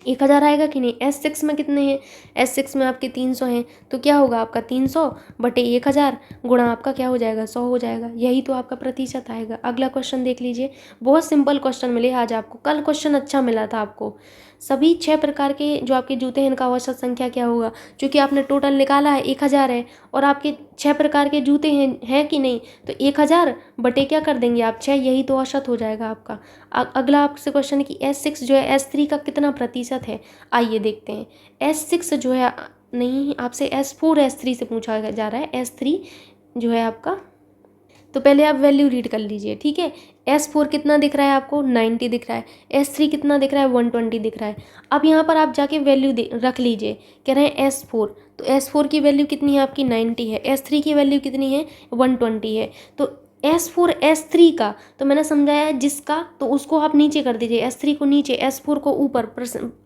1000 आएगा कि नहीं। S6 में कितने हैं, S6 में आपके 300 हैं, तो क्या होगा आपका 300 बटे 1000 गुणा आपका क्या हो जाएगा, 100 हो जाएगा। यही तो आपका प्रतिशत आएगा। अगला क्वेश्चन देख लीजिए। बहुत सिंपल क्वेश्चन मिले आज आपको, कल क्वेश्चन अच्छा मिला था आपको। सभी 6 प्रकार के जो आपके जूते हैं इनका औसत संख्या क्या होगा। क्योंकि आपने टोटल निकाला है 1000 है और आपके 6 प्रकार के जूते हैं कि नहीं, तो 1000 बटे क्या कर देंगे आप, 6, यही तो औसत हो जाएगा आपका। अगला आपसे क्वेश्चन है कि S6 जो है S3 का कितना प्रतिशत है। आइए देखते हैं। S6 जो है, नहीं, आपसे S4 S3 से पूछा जा रहा है। S3 जो है आपका, तो पहले आप वैल्यू रीड कर लीजिए, ठीक है। S4 कितना दिख रहा है आपको, 90 दिख रहा है। S3 कितना दिख रहा है, 120 दिख रहा है। अब यहाँ पर आप जाके वैल्यू रख लीजिए। कह रहे हैं S4, तो S4 की वैल्यू कितनी है आपकी, 90 है। S3 की वैल्यू कितनी है, 120 है। तो S4 S3 का, तो मैंने समझाया है जिसका, तो उसको आप नीचे कर दीजिए, S3 को नीचे, S4 को ऊपर।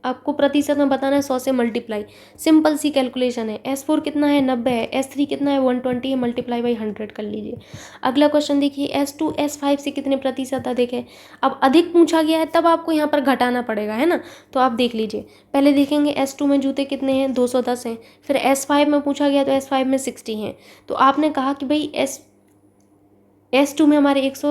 आपको प्रतिशत में बताना है, 100 से मल्टीप्लाई। सिंपल सी कैलकुलेशन है। S4 कितना है, 90 है। S3 कितना है, 120 है। मल्टीप्लाई बाई 100 कर लीजिए। अगला क्वेश्चन देखिए। S2 S5 से कितने प्रतिशत अधिक है। अब अधिक पूछा गया है तब आपको यहाँ पर घटाना पड़ेगा, है ना। तो आप देख लीजिए। पहले देखेंगे S2 में जूते कितने हैं, 210 हैं। फिर S5 में पूछा गया तो S5 में 60 हैं। तो आपने कहा कि भाई S2 में हमारे 100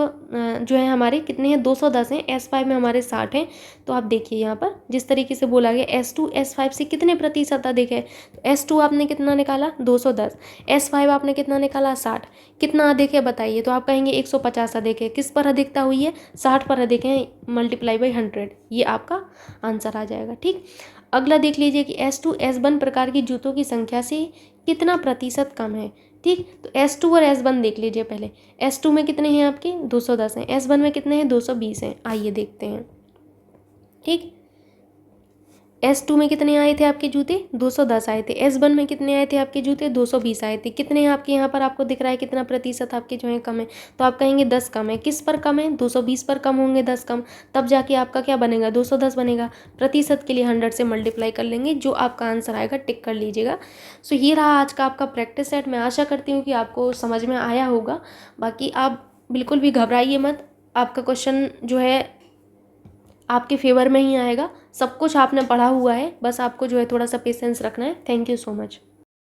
जो है हमारे कितने हैं, 210 हैं। S5 में हमारे 60 हैं। तो आप देखिए यहाँ पर जिस तरीके से बोला गया S2 S5 से कितने प्रतिशत अधिक है। तो S2 आपने कितना निकाला, 210। S5 आपने कितना निकाला, 60। कितना अधिक है बताइए। तो आप कहेंगे 150 अधिक है। किस पर अधिकता हुई है, 60 पर अधिक है। मल्टीप्लाई बाई 100, ये आपका आंसर आ जाएगा, ठीक। अगला देख लीजिए कि S2 S1 प्रकार की जूतों की संख्या से कितना प्रतिशत कम है, ठीक। तो S2 और S1 देख लीजिए पहले। S2 में कितने हैं आपके, 210 हैं। S1 में कितने हैं, 220 हैं। आइए देखते हैं, ठीक। S2 में कितने आए थे आपके जूते, 210 आए थे। S1 में कितने आए थे आपके जूते, 220 आए थे। कितने हैं आपके यहाँ पर, आपको दिख रहा है कितना प्रतिशत आपके जो है कम है। तो आप कहेंगे 10 कम है। किस पर कम है, 220 पर कम होंगे 10 कम, तब जाके आपका क्या बनेगा, 210 बनेगा। प्रतिशत के लिए 100 से मल्टीप्लाई कर लेंगे, जो आपका आंसर आएगा टिक कर लीजिएगा। सो ये रहा आज का आपका प्रैक्टिस सेट। मैं आशा करती हूँ कि आपको समझ में आया होगा। बाकी आप बिल्कुल भी घबराइए मत, आपका क्वेश्चन जो है आपके फेवर में ही आएगा। सब कुछ आपने पढ़ा हुआ है, बस आपको जो है थोड़ा सा पेशेंस रखना है। Thank you so much.